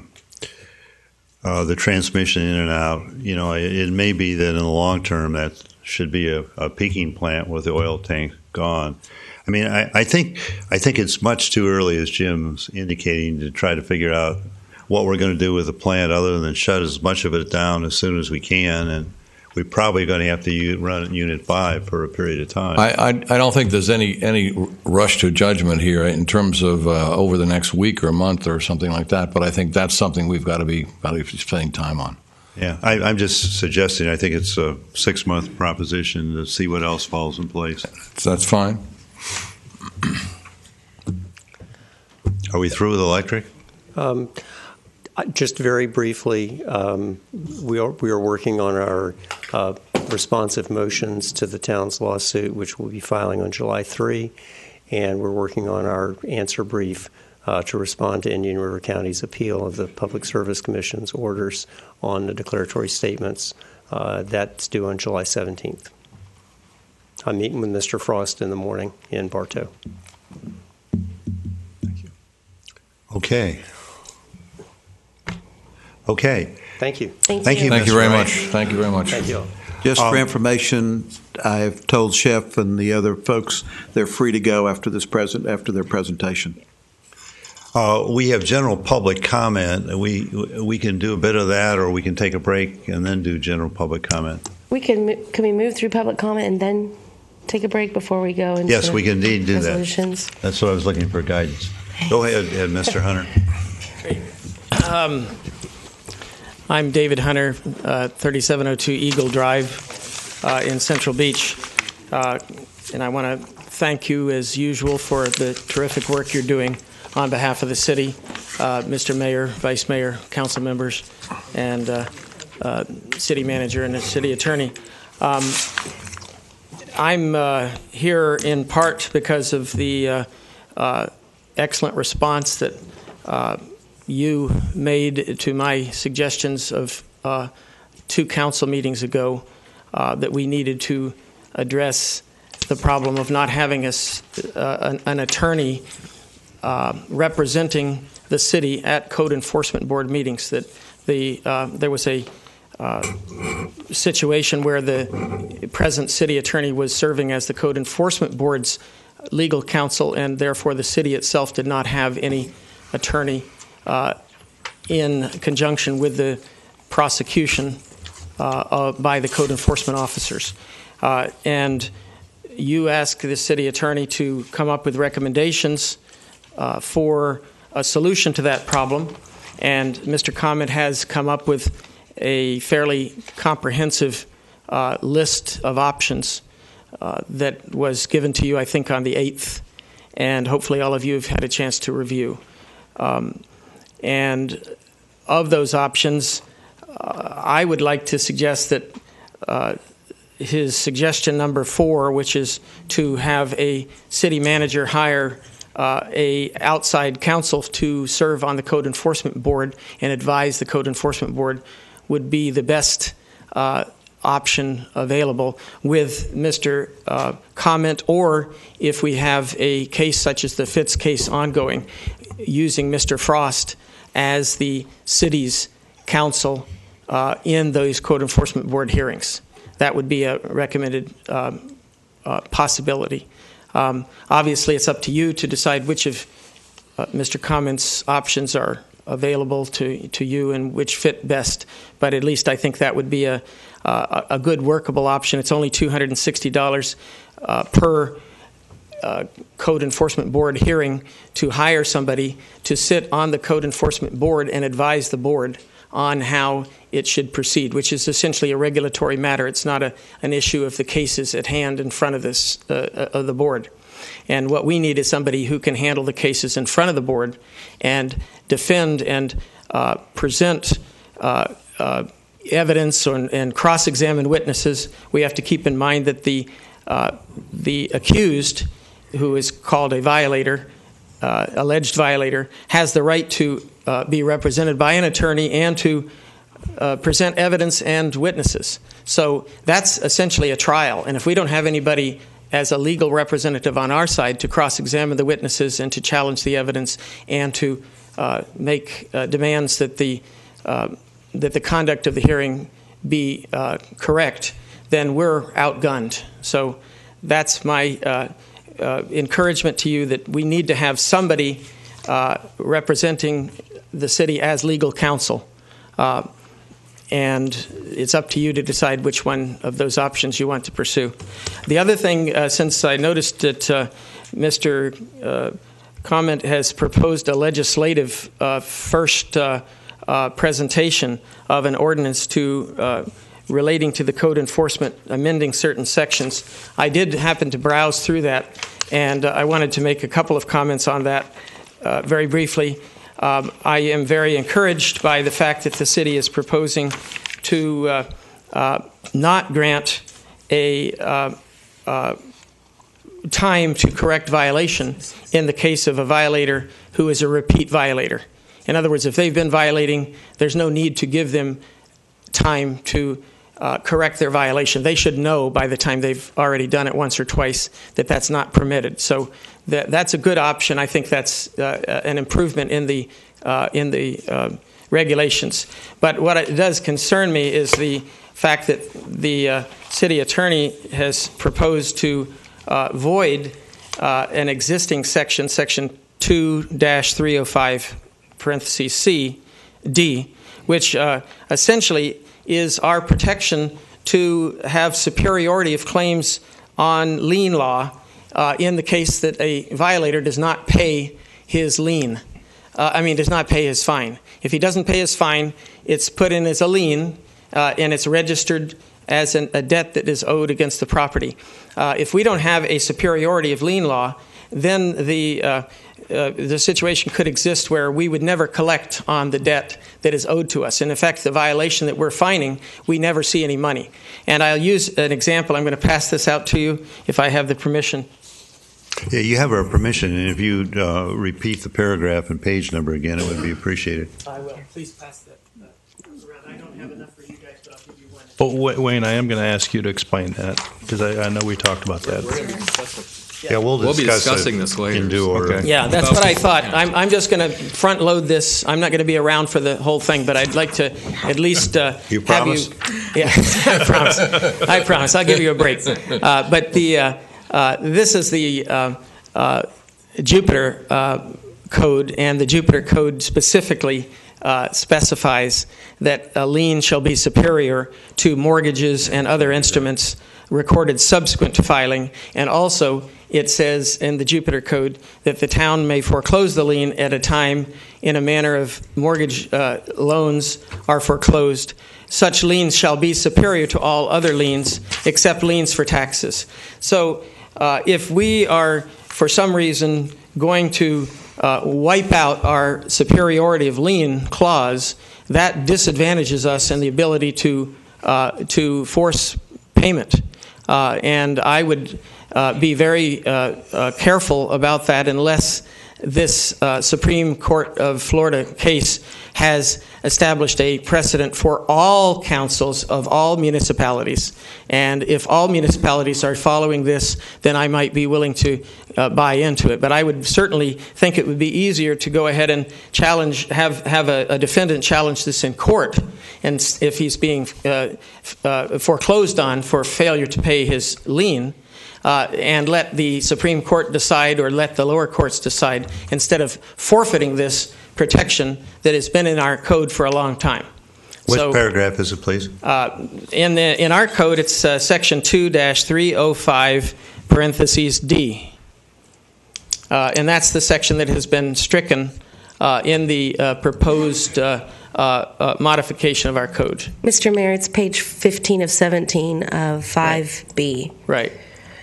transmission in and out. It may be that in the long term that should be a peaking plant with the oil tank gone. I mean, I think it's much too early, as Jim's indicating, to try to figure out what we're going to do with the plant other than shut as much of it down as soon as we can. And we're probably going to have to run Unit 5 for a period of time. I don't think there's any rush to judgment here in terms of over the next week or month or something like that. But I think that's something we've got to be spending time on. Yeah, I'm just suggesting. I think it's a 6-month proposition to see what else falls in place. That's fine. Are we through with electric? Just very briefly, we are working on our responsive motions to the town's lawsuit, which we'll be filing on July 3, and we're working on our answer brief to respond to Indian River County's appeal of the Public Service Commission's orders on the declaratory statements. That's due on July 17th. I'm meeting with Mr. Frost in the morning in Bartow. Thank you. Okay. Thank you. Thank you very much. Thank you very much. Thank you all. Just for information, I've told Chef and the other folks they're free to go after their presentation. We have general public comment. We can do a bit of that, or we can take a break and then do general public comment. Can we move through public comment and then take a break before we go into Yes, we can indeed do resolutions? that. That's what I was looking for guidance. Go ahead, Mr. Hunter. I'm David Hunter, 3702 Eagle Drive in Central Beach. And I want to thank you, as usual, for the terrific work you're doing on behalf of the city, Mr. Mayor, Vice Mayor, council members, and city manager and the city attorney. I'm here in part because of the excellent response that you made to my suggestions of 2 council meetings ago that we needed to address the problem of not having an attorney representing the city at Code Enforcement Board meetings. That there was a situation where the present city attorney was serving as the Code Enforcement Board's legal counsel, and therefore the city itself did not have any attorney in conjunction with the prosecution by the code enforcement officers. And you ask the city attorney to come up with recommendations for a solution to that problem. And Mr. Comment has come up with a fairly comprehensive list of options that was given to you, I think, on the 8th. And hopefully all of you have had a chance to review. And of those options, I would like to suggest that his suggestion number 4, which is to have a city manager hire a outside counsel to serve on the code enforcement board and advise the code enforcement board, would be the best option available with Mr. Comment, or if we have a case such as the Fitz case ongoing, using Mr. Frost as the city's counsel in those code enforcement board hearings. That would be a recommended possibility. Obviously, it's up to you to decide which of Mr. Comment's options are available to you and which fit best. But at least I think that would be a good workable option. It's only $260 per code enforcement board hearing to hire somebody to sit on the code enforcement board and advise the board on how it should proceed, which is essentially a regulatory matter. It's not an issue of the cases at hand in front of this of the board. And what we need is somebody who can handle the cases in front of the board and defend and present evidence and cross-examine witnesses. We have to keep in mind that the accused, who is called a violator, alleged violator, has the right to be represented by an attorney and to present evidence and witnesses. So that's essentially a trial. And if we don't have anybody as a legal representative on our side to cross-examine the witnesses and to challenge the evidence and to make demands that the conduct of the hearing be correct, then we're outgunned. So that's my encouragement to you, that we need to have somebody representing the city as legal counsel. And it's up to you to decide which one of those options you want to pursue. The other thing, since I noticed that Mr. Comment has proposed a legislative first presentation of an ordinance to relating to the code enforcement, amending certain sections. I did happen to browse through that, and I wanted to make a couple of comments on that very briefly. I am very encouraged by the fact that the city is proposing to not grant a time to correct violation in the case of a violator who is a repeat violator. In other words, if they've been violating, there's no need to give them time to correct their violation. They should know by the time they've already done it once or twice that that's not permitted. So that's a good option. I think that's an improvement in the regulations. But what it does concern me is the fact that the city attorney has proposed to void an existing section, section 2-305, parentheses C, D, which essentially is our protection to have superiority of claims on lien law in the case that a violator does not pay his lien. Does not pay his fine. If he doesn't pay his fine, it's put in as a lien and it's registered as a debt that is owed against the property. If we don't have a superiority of lien law, then the situation could exist where we would never collect on the debt that is owed to us. And in fact, the violation that we're fining, we never see any money. And I'll use an example. I'm going to pass this out to you if I have the permission. Yeah, you have our permission, and if you repeat the paragraph and page number again, it would be appreciated. I will. Please pass that around. I don't have enough for you guys, but I'll give you one. But Wayne, I am going to ask you to explain that, because I know we talked about that. Yeah, we'll be discussing this later. In due order. Okay. Yeah, that's what I thought. I'm just going to front load this. I'm not going to be around for the whole thing, but I'd like to at least you promise? Yeah, I promise. I promise. I'll give you a break. But this is the Jupiter code, and the Jupiter code specifically specifies that a lien shall be superior to mortgages and other instruments recorded subsequent to filing, and also it says in the Jupiter Code that the town may foreclose the lien at a time in a manner of mortgage loans are foreclosed. Such liens shall be superior to all other liens except liens for taxes. So if we are, for some reason, going to wipe out our superiority of lien clause, that disadvantages us in the ability to force payment. And I would be very careful about that unless this Supreme Court of Florida case has established a precedent for all councils of all municipalities. And if all municipalities are following this, then I might be willing to buy into it. But I would certainly think it would be easier to go ahead and have a defendant challenge this in court, and if he's being foreclosed on for failure to pay his lien, and let the Supreme Court decide or let the lower courts decide instead of forfeiting this protection that has been in our code for a long time. Which paragraph is it, please? In our code, it's section 2-305 parentheses D. And that's the section that has been stricken in the proposed modification of our code. Mr. Mayor, it's page 15 of 17 of 5B. Right.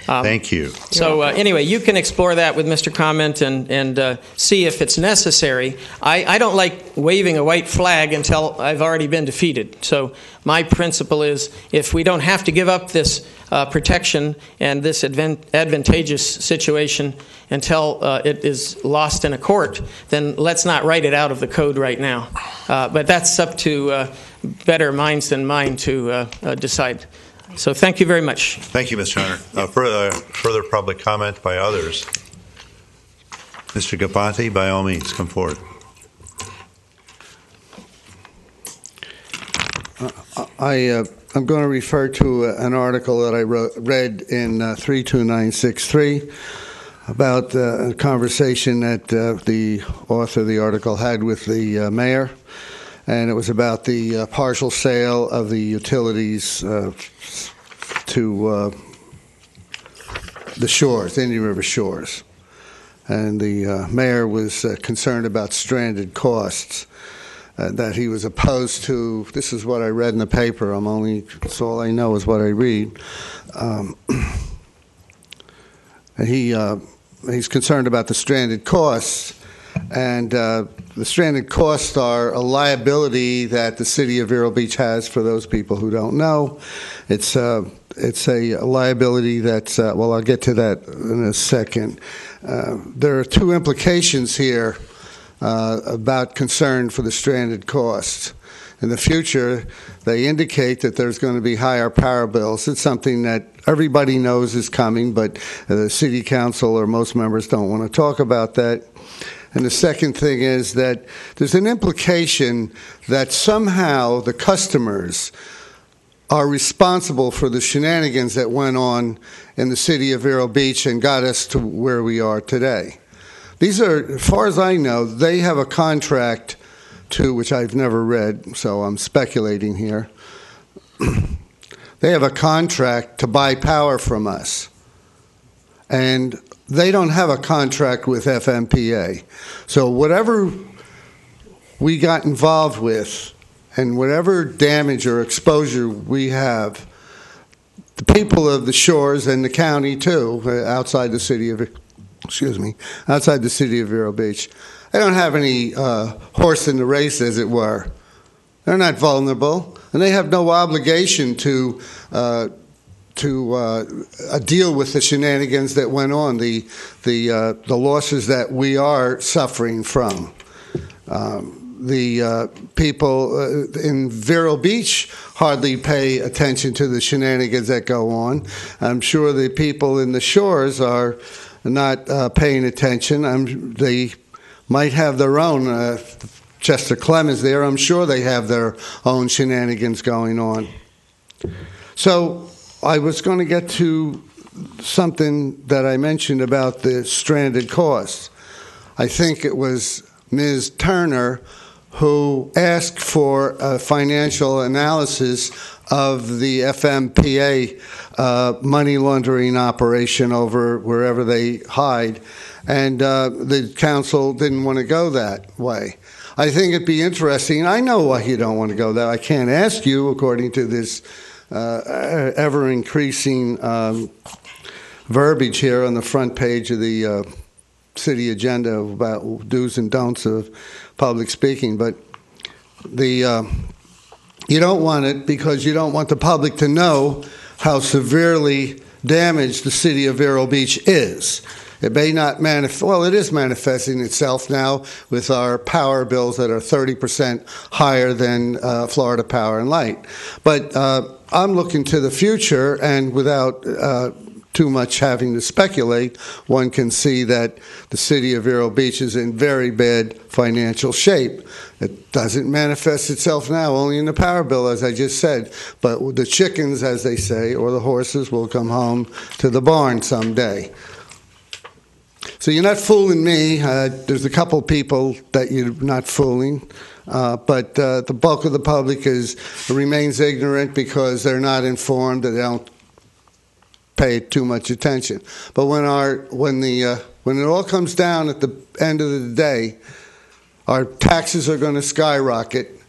Thank you. So anyway, you can explore that with Mr. Comment and see if it's necessary. I don't like waving a white flag until I've already been defeated. So my principle is if we don't have to give up this protection and this advantageous situation until it is lost in a court, then let's not write it out of the code right now. But that's up to better minds than mine to decide. So thank you very much. Thank you, Mr. Hunter. Further public comment by others? Mr. Gapati, by all means, come forward. I'm going to refer to an article that I read in 32963 about a conversation that the author of the article had with the mayor. And it was about the partial sale of the utilities to the shores, Indian River shores. And the mayor was concerned about stranded costs, that he was opposed to. This is what I read in the paper. That's all I know is what I read. And he's concerned about the stranded costs. And the stranded costs are a liability that the city of Vero Beach has. For those people who don't know, it's a liability that's, well, I'll get to that in a second. There are two implications here about concern for the stranded costs. In the future, they indicate that there's going to be higher power bills. It's something that everybody knows is coming, but the city council or most members don't want to talk about that. And the second thing is that there's an implication that somehow the customers are responsible for the shenanigans that went on in the city of Vero Beach and got us to where we are today. These are, as far as I know, they have a contract to, which I've never read, so I'm speculating here. They have a contract to buy power from us. And they don't have a contract with FMPA. So whatever we got involved with and whatever damage or exposure we have, the people of the shores and the county too, outside the city of Vero Beach, they don't have any horse in the race, as it were. They're not vulnerable, and they have no obligation to deal with the shenanigans that went on, the losses that we are suffering from. The people in Vero Beach hardly pay attention to the shenanigans that go on. I'm sure the people in the shores are not paying attention. They might have their own. Chester Clemens there, I'm sure they have their own shenanigans going on. So I was going to get to something that I mentioned about the stranded costs. I think it was Ms. Turner who asked for a financial analysis of the FMPA money laundering operation over wherever they hide, and the council didn't want to go that way. I think it'd be interesting. I know why you don't want to go there. I can't ask you, according to this ever-increasing verbiage here on the front page of the city agenda about do's and don'ts of public speaking, but you don't want it because you don't want the public to know how severely damaged the city of Vero Beach is. It may not manifest, well, it is manifesting itself now with our power bills that are 30% higher than Florida Power and Light. But I'm looking to the future, and without too much having to speculate, one can see that the city of Vero Beach is in very bad financial shape. It doesn't manifest itself now, only in the power bill, as I just said. But the chickens, as they say, or the horses will come home to the barn someday. So you're not fooling me. There's a couple people that you're not fooling. But the bulk of the public remains ignorant because they're not informed, they don't pay too much attention. But when it all comes down at the end of the day, our taxes are going to skyrocket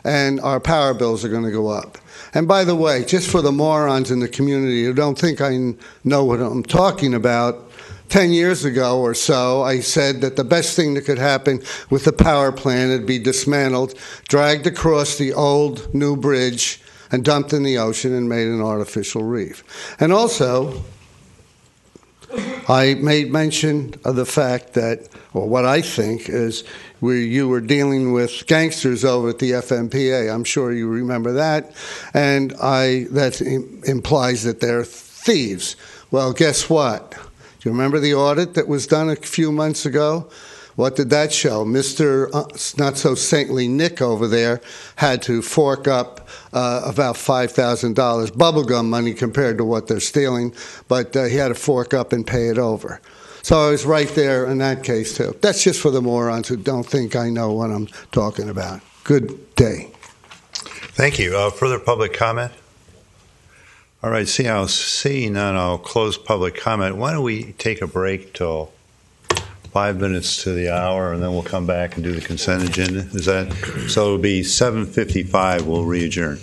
and our power bills are going to go up. And by the way, just for the morons in the community who don't think I know what I'm talking about, 10 years ago or so, I said that the best thing that could happen with the power plant would be dismantled, dragged across the old new bridge, and dumped in the ocean and made an artificial reef. And also, I made mention of the fact that, or what I think is, you were dealing with gangsters over at the FMPA. I'm sure you remember that. And that implies that they're thieves. Well, guess what? Do you remember the audit that was done a few months ago? What did that show? Mr. Not-so-saintly Nick over there had to fork up about $5,000 bubblegum money compared to what they're stealing, but he had to fork up and pay it over. So I was right there in that case, too. That's just for the morons who don't think I know what I'm talking about. Good day. Thank you. Further public comment? All right, seeing none, I'll close public comment. Why don't we take a break till 5 minutes to the hour, and then we'll come back and do the consent agenda? Is that so? It'll be 7:55. We'll re-adjourn.